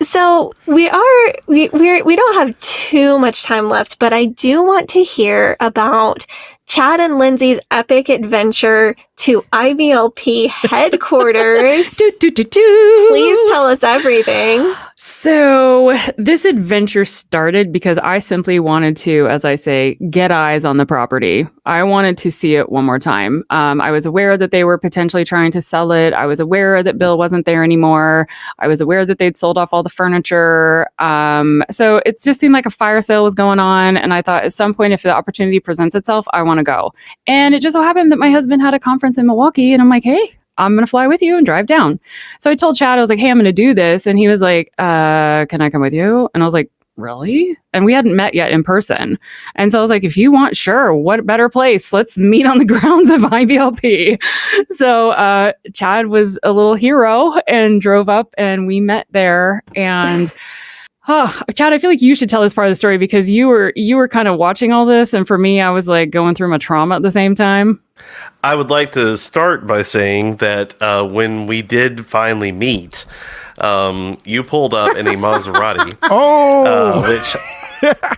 So we don't have too much time left, but I do want to hear about Chad and Lindsey's epic adventure to IBLP headquarters. Please tell us everything. So this adventure started because I simply wanted to, as I say, get eyes on the property. I wanted to see it one more time. I was aware that they were potentially trying to sell it. I was aware that Bill wasn't there anymore. I was aware that they'd sold off all the furniture. So it just seemed like a fire sale was going on. And I thought at some point, if the opportunity presents itself, I want to go. And it just so happened that my husband had a conference in Milwaukee. And I'm like, hey, I'm going to fly with you and drive down. So I told Chad, I was like, hey, I'm going to do this. And he was like, can I come with you? And I was like, really? And we hadn't met yet in person. And so I was like, if you want, sure. What better place? Let's meet on the grounds of IBLP. So Chad was a little hero and drove up and we met there. And Chad, I feel like you should tell this part of the story because you were kind of watching all this. And for me, I was like going through my trauma at the same time. I would like to start by saying that when we did finally meet, you pulled up in a Maserati, which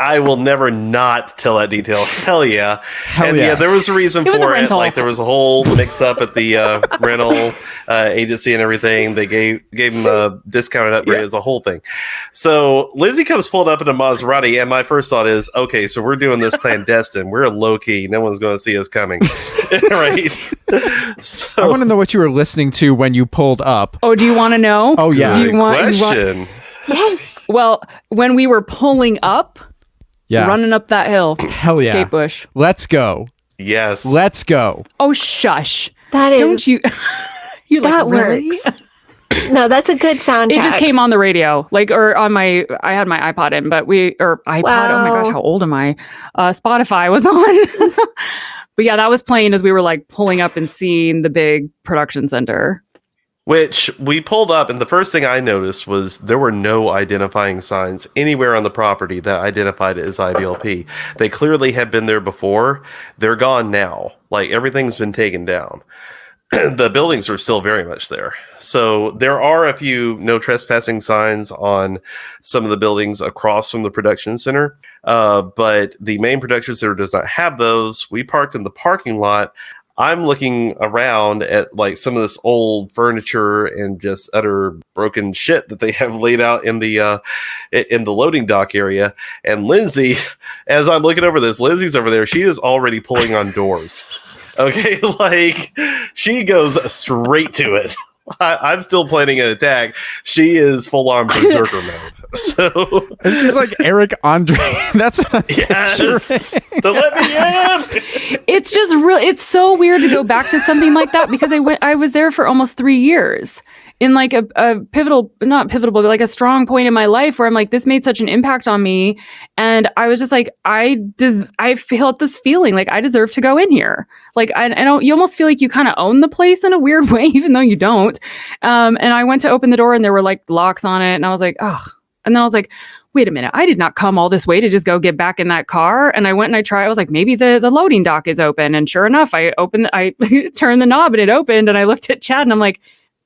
I will never not tell that detail. Hell yeah. Yeah, there was a reason for it. Like there was a whole mix up at the rental agency and everything. They gave him a discounted upgrade as a whole thing. So Lindsey comes pulled up in a Maserati, and my first thought is, okay, so we're doing this clandestine. We're low key. No one's going to see us coming, right? So, I want to know what you were listening to when you pulled up. Oh, do you want to know? Oh yeah. Do you want? Yes. Well, when we were pulling up, running up that hill. Hell yeah. Kate Bush. Let's go. Yes. Let's go. Oh, shush. That is. Don't you? You're that like, really? works. No, that's a good soundtrack. It just came on the radio, or on I had my iPod in, but iPod. Wow. Oh my gosh, how old am I? Spotify was on. But yeah, that was playing as we were like pulling up and seeing the big production center. Which we pulled up, and the first thing I noticed was there were no identifying signs anywhere on the property that identified it as IBLP. They clearly had been there before. They're gone now. Like, everything's been taken down. The buildings are still very much there. So there are a few no trespassing signs on some of the buildings across from the production center. But the main production center does not have those. We parked in the parking lot. I'm looking around at like some of this old furniture and just utter broken shit that they have laid out in the loading dock area. And Lindsey, as I'm looking over this, Lindsey's over there. She is already pulling on doors. Okay, like she goes straight to it. I'm still planning an attack. She is full on berserker mode. So this is like Eric Andre. That's what I'm yes. Don't let me in. It's just it's so weird to go back to something like that because I was there for almost 3 years in like a pivotal, not pivotal, but like a strong point in my life where I'm like, this made such an impact on me. And I was just like, I felt this feeling like I deserve to go in here. Like, I don't, you almost feel like you kind of own the place in a weird way, even though you don't. And I went to open the door and there were like locks on it. And I was like, oh, and then I was like, wait a minute, I did not come all this way to just go get back in that car. And I went and I tried, I was like, maybe the loading dock is open. And sure enough, I turned the knob and it opened. And I looked at Chad and I'm like,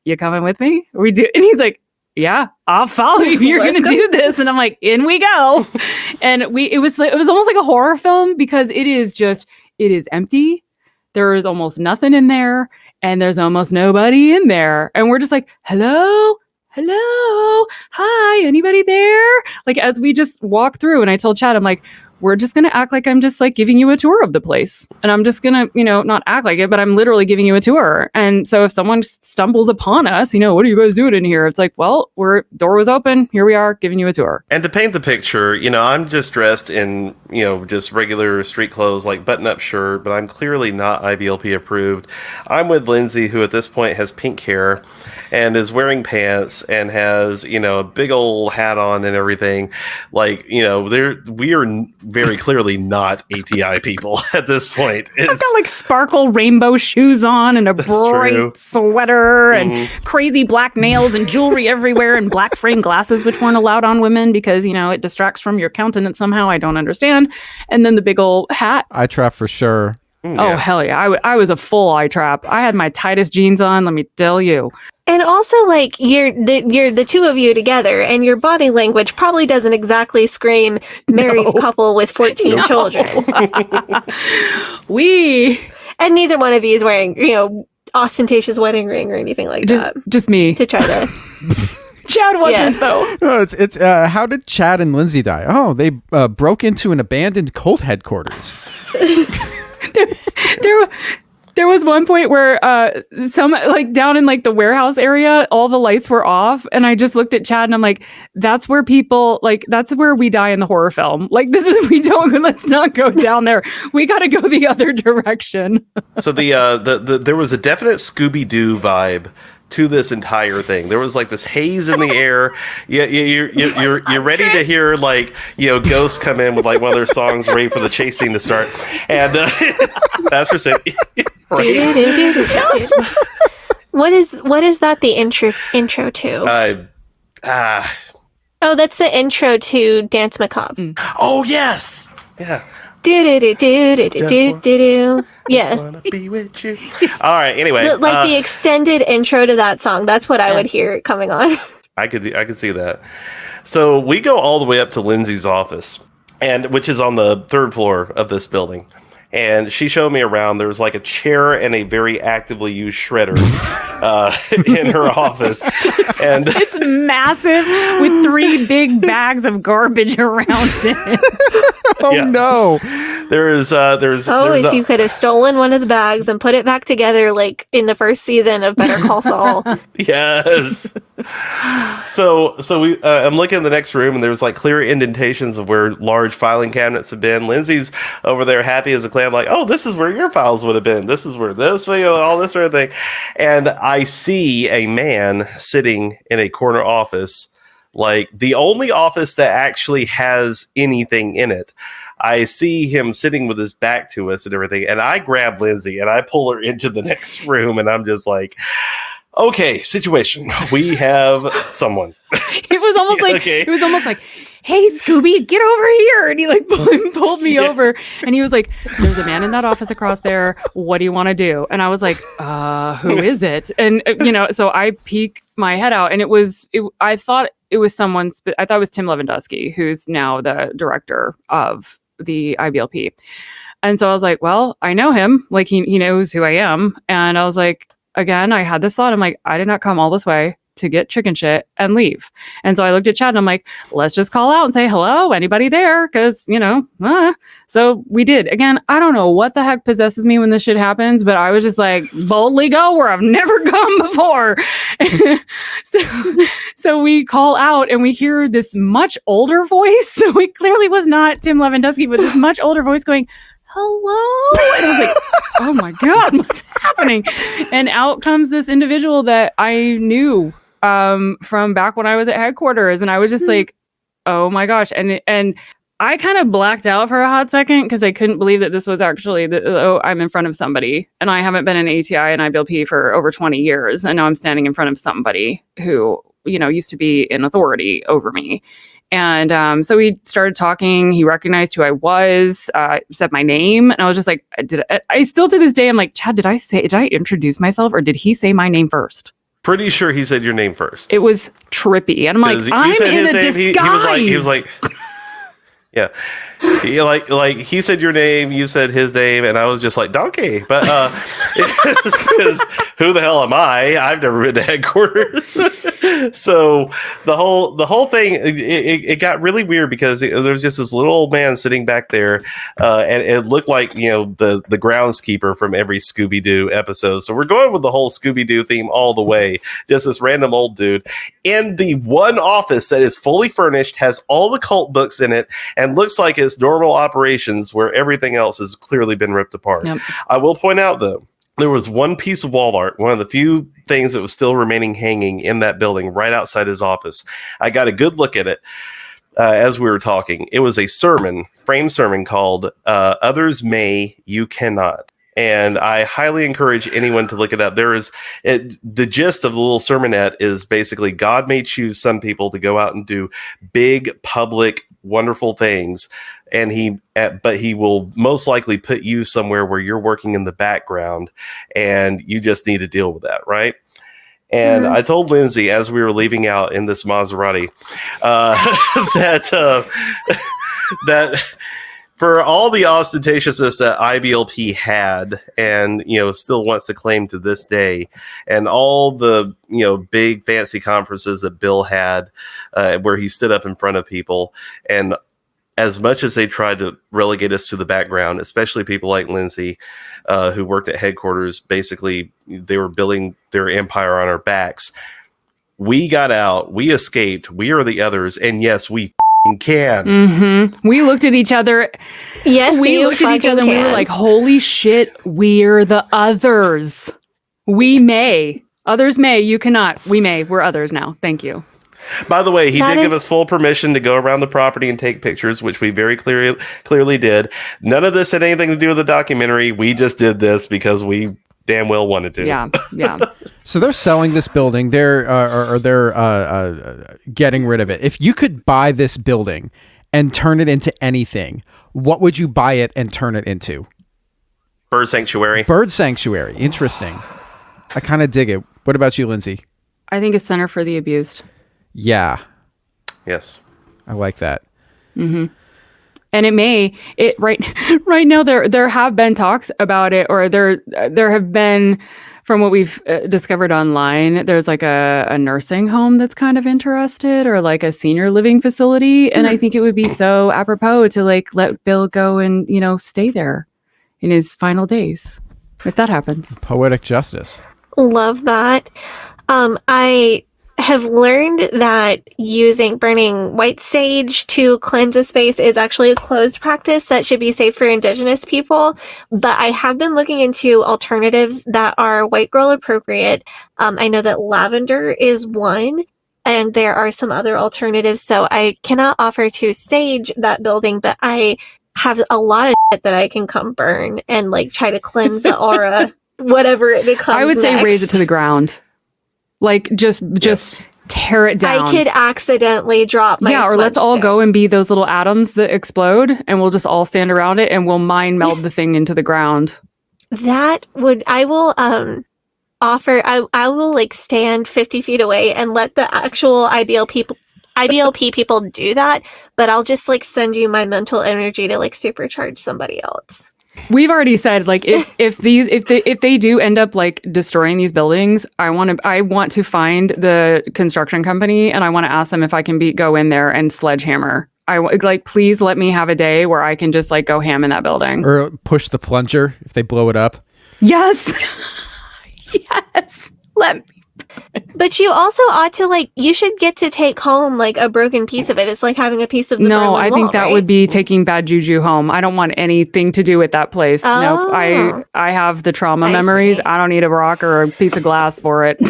you coming with me? And he's like, yeah, I'll follow you. You're going to do this. And I'm like, in we go. And it was almost like a horror film because it is empty. There is almost nothing in there and there's almost nobody in there. And we're just like, hello, hi, anybody there? Like, as we just walk through, and I told Chad, I'm like, we're just going to act like I'm just like giving you a tour of the place. And I'm just going to, not act like it, but I'm literally giving you a tour. And so if someone stumbles upon us, what are you guys doing in here? It's like, well, door was open. Here we are giving you a tour. And to paint the picture, I'm just dressed in, just regular street clothes, like button-up shirt, but I'm clearly not IBLP approved. I'm with Lindsey, who at this point has pink hair and is wearing pants and has, a big old hat on and everything. Like, we are very clearly not ATI people at this point. I've got like sparkle rainbow shoes on and a bright sweater and crazy black nails and jewelry everywhere and black frame glasses, which weren't allowed on women because, it distracts from your countenance somehow. I don't understand. And then the big old hat. Eye trap for sure. Oh, hell yeah. I was a full eye trap. I had my tightest jeans on, let me tell you. And also, like, you're the two of you together, and your body language probably doesn't exactly scream married couple with 14 children. And neither one of you is wearing, ostentatious wedding ring or anything like that. Just me. To try to... Chad wasn't though. No, it's how did Chad and Lindsey die? Oh, they broke into an abandoned cult headquarters. There was one point where some like down in like the warehouse area, all the lights were off, and I just looked at Chad and I'm like, that's where people like that's where we die in the horror film. Like let's not go down there. We got to go the other direction. So there was a definite Scooby-Doo vibe to this entire thing. There was like this haze in the air. You're ready to hear like ghosts come in with like one of their songs, ready for the chase scene to start. And that's for saying. What is that the intro to? Oh, that's the intro to Dance Macabre. Oh yes, yeah. Yeah. Wanna be with you. All right. Anyway, like the extended intro to that song. That's what I would hear coming on. I could see that. So we go all the way up to Lindsey's office, and which is on the 3rd floor of this building. And she showed me around. There was like a chair and a very actively used shredder in her office. And it's massive with 3 big bags of garbage around it. Oh no. If you could have stolen one of the bags and put it back together like in the first season of Better Call Saul. Yes. So we I'm looking in the next room, and there's like clear indentations of where large filing cabinets have been. Lindsey's over there happy as a clam, like, oh, this is where your files would have been. This is where this video, all this sort of thing. And I see a man sitting in a corner office, like the only office that actually has anything in it. I see him sitting with his back to us and everything. And I grab Lindsey and I pull her into the next room, and I'm just like, okay, situation. We have someone. It was almost like, hey, Scooby, get over here. And he like pulled me over, and he was like, there's a man in that office across there. What do you want to do? And I was like, who is it? And, so I peek my head out, and I thought it was someone, I thought it was Tim Lewandowski, who's now the director of the IBLP. And so I was like, well, I know him. Like he knows who I am. And I was like, again, I had this thought. I'm like, I did not come all this way to get chicken shit and leave. And so I looked at Chad and I'm like, let's just call out and say, hello, anybody there? Because, so we did. Again, I don't know what the heck possesses me when this shit happens, but I was just like, boldly go where I've never gone before. So we call out and we hear this much older voice. So it clearly was not Tim Lewandowski, but this much older voice going, hello. And I was like, oh my God, what's happening? And out comes this individual that I knew from back when I was at headquarters. And I was just like, oh my gosh. And I kind of blacked out for a hot second because I couldn't believe that this was actually, I'm in front of somebody. And I haven't been in ATI and IBLP for over 20 years. And now I'm standing in front of somebody who, used to be in authority over me. And so we started talking. He recognized who I was, said my name. And I was just like, I still to this day, I'm like, Chad, did I introduce myself, or did he say my name first? Pretty sure he said your name first. It was trippy. And I'm like, I'm in a disguise. He was like, yeah. He said your name, you said his name, and I was just like, donkey. But because who the hell am I? I've never been to headquarters. So the whole thing, it got really weird because there was just this little old man sitting back there, and it looked like the groundskeeper from every Scooby-Doo episode. So we're going with the whole Scooby-Doo theme all the way. Just this random old dude in the one office that is fully furnished, has all the cult books in it, and looks like it's normal operations where everything else has clearly been ripped apart. Yep. I will point out though, there was one piece of wall art, one of the few things that was still remaining hanging in that building right outside his office. I got a good look at it as we were talking. It was a framed sermon called Others May, You Cannot. And I highly encourage anyone to look it up. The gist of the little sermonette is basically God may choose some people to go out and do big, public, wonderful things, but he will most likely put you somewhere where you're working in the background, and you just need to deal with that, right? And I told Lindsey as we were leaving out in this Maserati that for all the ostentatiousness that IBLP had and, still wants to claim to this day, and all the, big fancy conferences that Bill had where he stood up in front of people, and as much as they tried to relegate us to the background, especially people like Lindsey, who worked at headquarters, basically they were building their empire on our backs. We got out, we escaped, we are the others, and yes, we can. Mm-hmm. We looked at each other. Yes, we looked at each other and we were like, holy shit, we're the others. We may. Others may. You cannot. We may. We're others now. Thank you. By the way, he did give us full permission to go around the property and take pictures, which we very clearly did. None of this had anything to do with the documentary. We just did this because we damn well wanted to. Yeah. So they're selling this building. They're getting rid of it. If you could buy this building and turn it into anything, what would you buy it and turn it into? Bird sanctuary. Bird sanctuary. Interesting. I kind of dig it. What about you, Lindsey? I think a center for the abused. Yeah. Yes. I like that. Mm-hmm. And right now there have been talks about it, or there have been, from what we've discovered online, there's like a nursing home that's kind of interested, or like a senior living facility. And I think it would be so apropos to like let Bill go and, stay there in his final days, if that happens. Poetic justice. Love that. I have learned that burning white sage to cleanse a space is actually a closed practice that should be safe for Indigenous people. But I have been looking into alternatives that are white girl appropriate. I know that lavender is one, and there are some other alternatives. So I cannot offer to sage that building, but I have a lot of shit that I can come burn and like try to cleanse the aura, whatever it becomes. I would say next. raise it to the ground. Like just tear it down. I could accidentally drop my or let's all go and be those little atoms that explode, and we'll just all stand around it and we'll mind meld the thing into the ground. I will offer, I will like stand 50 feet away and let the actual IBLP people do that, but I'll just like send you my mental energy to like supercharge somebody else. We've already said, like, if they do end up like destroying these buildings, I want to find the construction company, and I want to ask them if I can go in there and sledgehammer. Please let me have a day where I can just like go ham in that building, or push the plunger if they blow it up. Yes, yes. Let me. But you also ought to you should get to take home like a broken piece of it. It's like having a piece of the Berlin Wall, I think that would be taking bad juju home. I don't want anything to do with that place. Oh. Nope. I have the trauma memories. See. I don't need a rock or a piece of glass for it.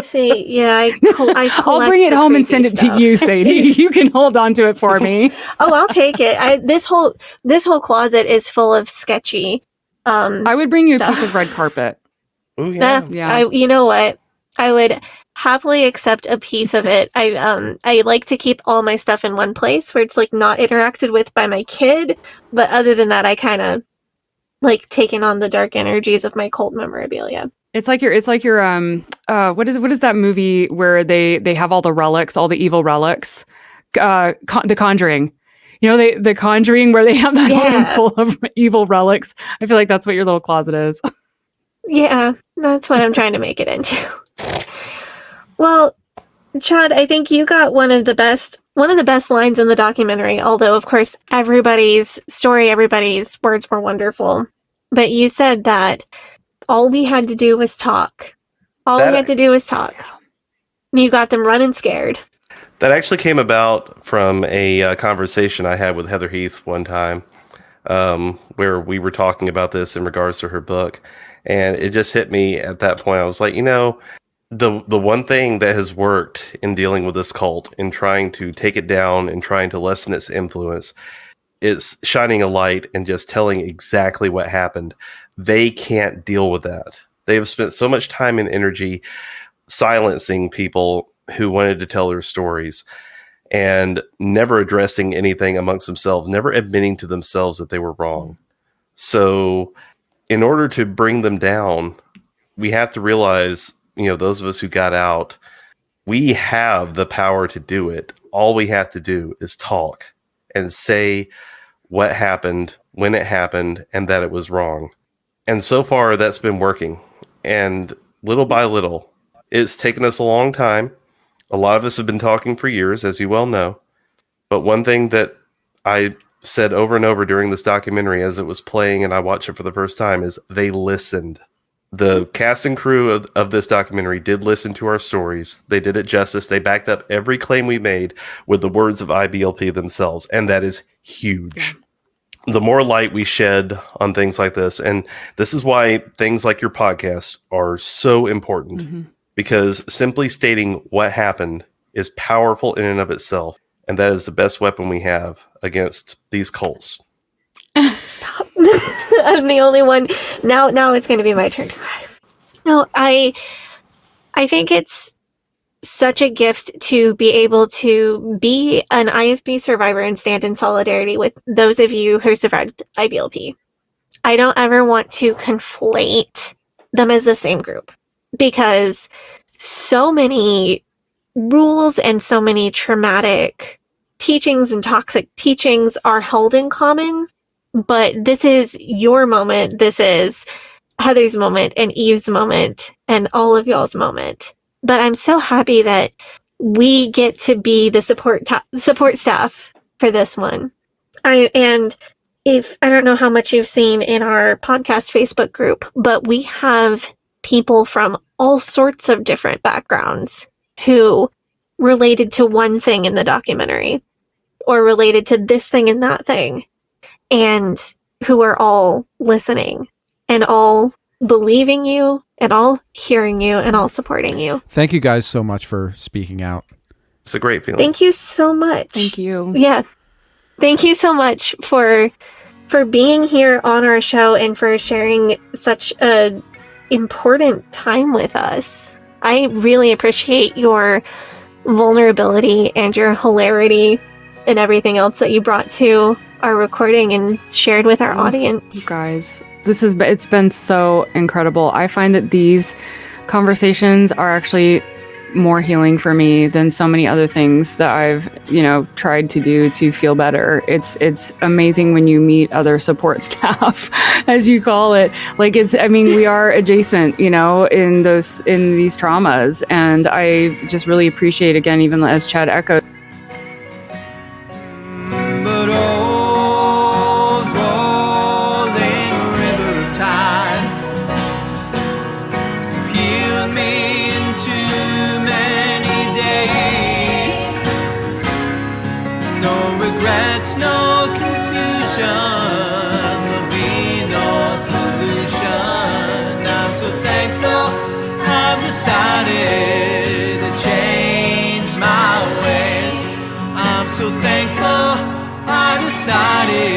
See, yeah, I'll bring it home and send it to you, Sadie. You can hold on to it for me. Oh, I'll take it. This whole closet is full of sketchy. I would bring you stuff. a piece of red carpet. Oh yeah. Yeah. You know what? I would happily accept a piece of it. I like to keep all my stuff in one place where it's like not interacted with by my kid. But other than that, I kind of like taking on the dark energies of my cult memorabilia. It's like your what is that movie where they have all the relics, all the evil relics? The Conjuring. The Conjuring, where they have that room full of evil relics. I feel like that's what your little closet is. Yeah, that's what I'm trying to make it into. Well, Chad, I think you got one of the best lines in the documentary, although of course everybody's words were wonderful. But you said that all we had to do was talk. You got them running scared. That actually came about from a conversation I had with Heather Heath one time, where we were talking about this in regards to her book. And it just hit me at that point. I was like, the one thing that has worked in dealing with this cult, in trying to take it down and trying to lessen its influence, is shining a light and just telling exactly what happened. They can't deal with that. They have spent so much time and energy silencing people who wanted to tell their stories and never addressing anything amongst themselves, never admitting to themselves that they were wrong. So in order to bring them down, we have to realize, those of us who got out, we have the power to do it. All we have to do is talk and say what happened, when it happened, and that it was wrong. And so far, that's been working. And little by little, it's taken us a long time. A lot of us have been talking for years, as you well know. But one thing that I said over and over during this documentary as it was playing and I watched it for the first time is they listened. The cast and crew of this documentary did listen to our stories. They did it justice. They backed up every claim we made with the words of IBLP themselves. And that is huge. The more light we shed on things like this, and this is why things like your podcast are so important, because simply stating what happened is powerful in and of itself. And that is the best weapon we have against these cults. Stop. I'm the only one. Now it's going to be my turn to cry. No, I think it's such a gift to be able to be an IFB survivor and stand in solidarity with those of you who survived IBLP. I don't ever want to conflate them as the same group, because so many rules and so many traumatic teachings and toxic teachings are held in common. But this is your moment. This is Heather's moment and Eve's moment and all of y'all's moment. But I'm so happy that we get to be the support staff for this one. And if I don't know how much you've seen in our podcast Facebook group, but we have people from all sorts of different backgrounds who related to one thing in the documentary or related to this thing and that thing, and who are all listening and all believing you and all hearing you and all supporting you. Thank you guys so much for speaking out. It's a great feeling. Thank you so much. Thank you. Yeah. Thank you so much for being here on our show and for sharing such a important time with us. I really appreciate your vulnerability and your hilarity and everything else that you brought to our recording and shared with our audience. Guys, it's been so incredible. I find that these conversations are actually more healing for me than so many other things that I've, tried to do to feel better. It's amazing when you meet other support staff, as you call it. Like we are adjacent, in these traumas. And I just really appreciate, again, even as Chad echoed, But old rolling river of time healed me in too many days. No regrets, no confusion, there'll be no pollution. I'm so thankful I've decided to change my ways. I'm so thankful I decided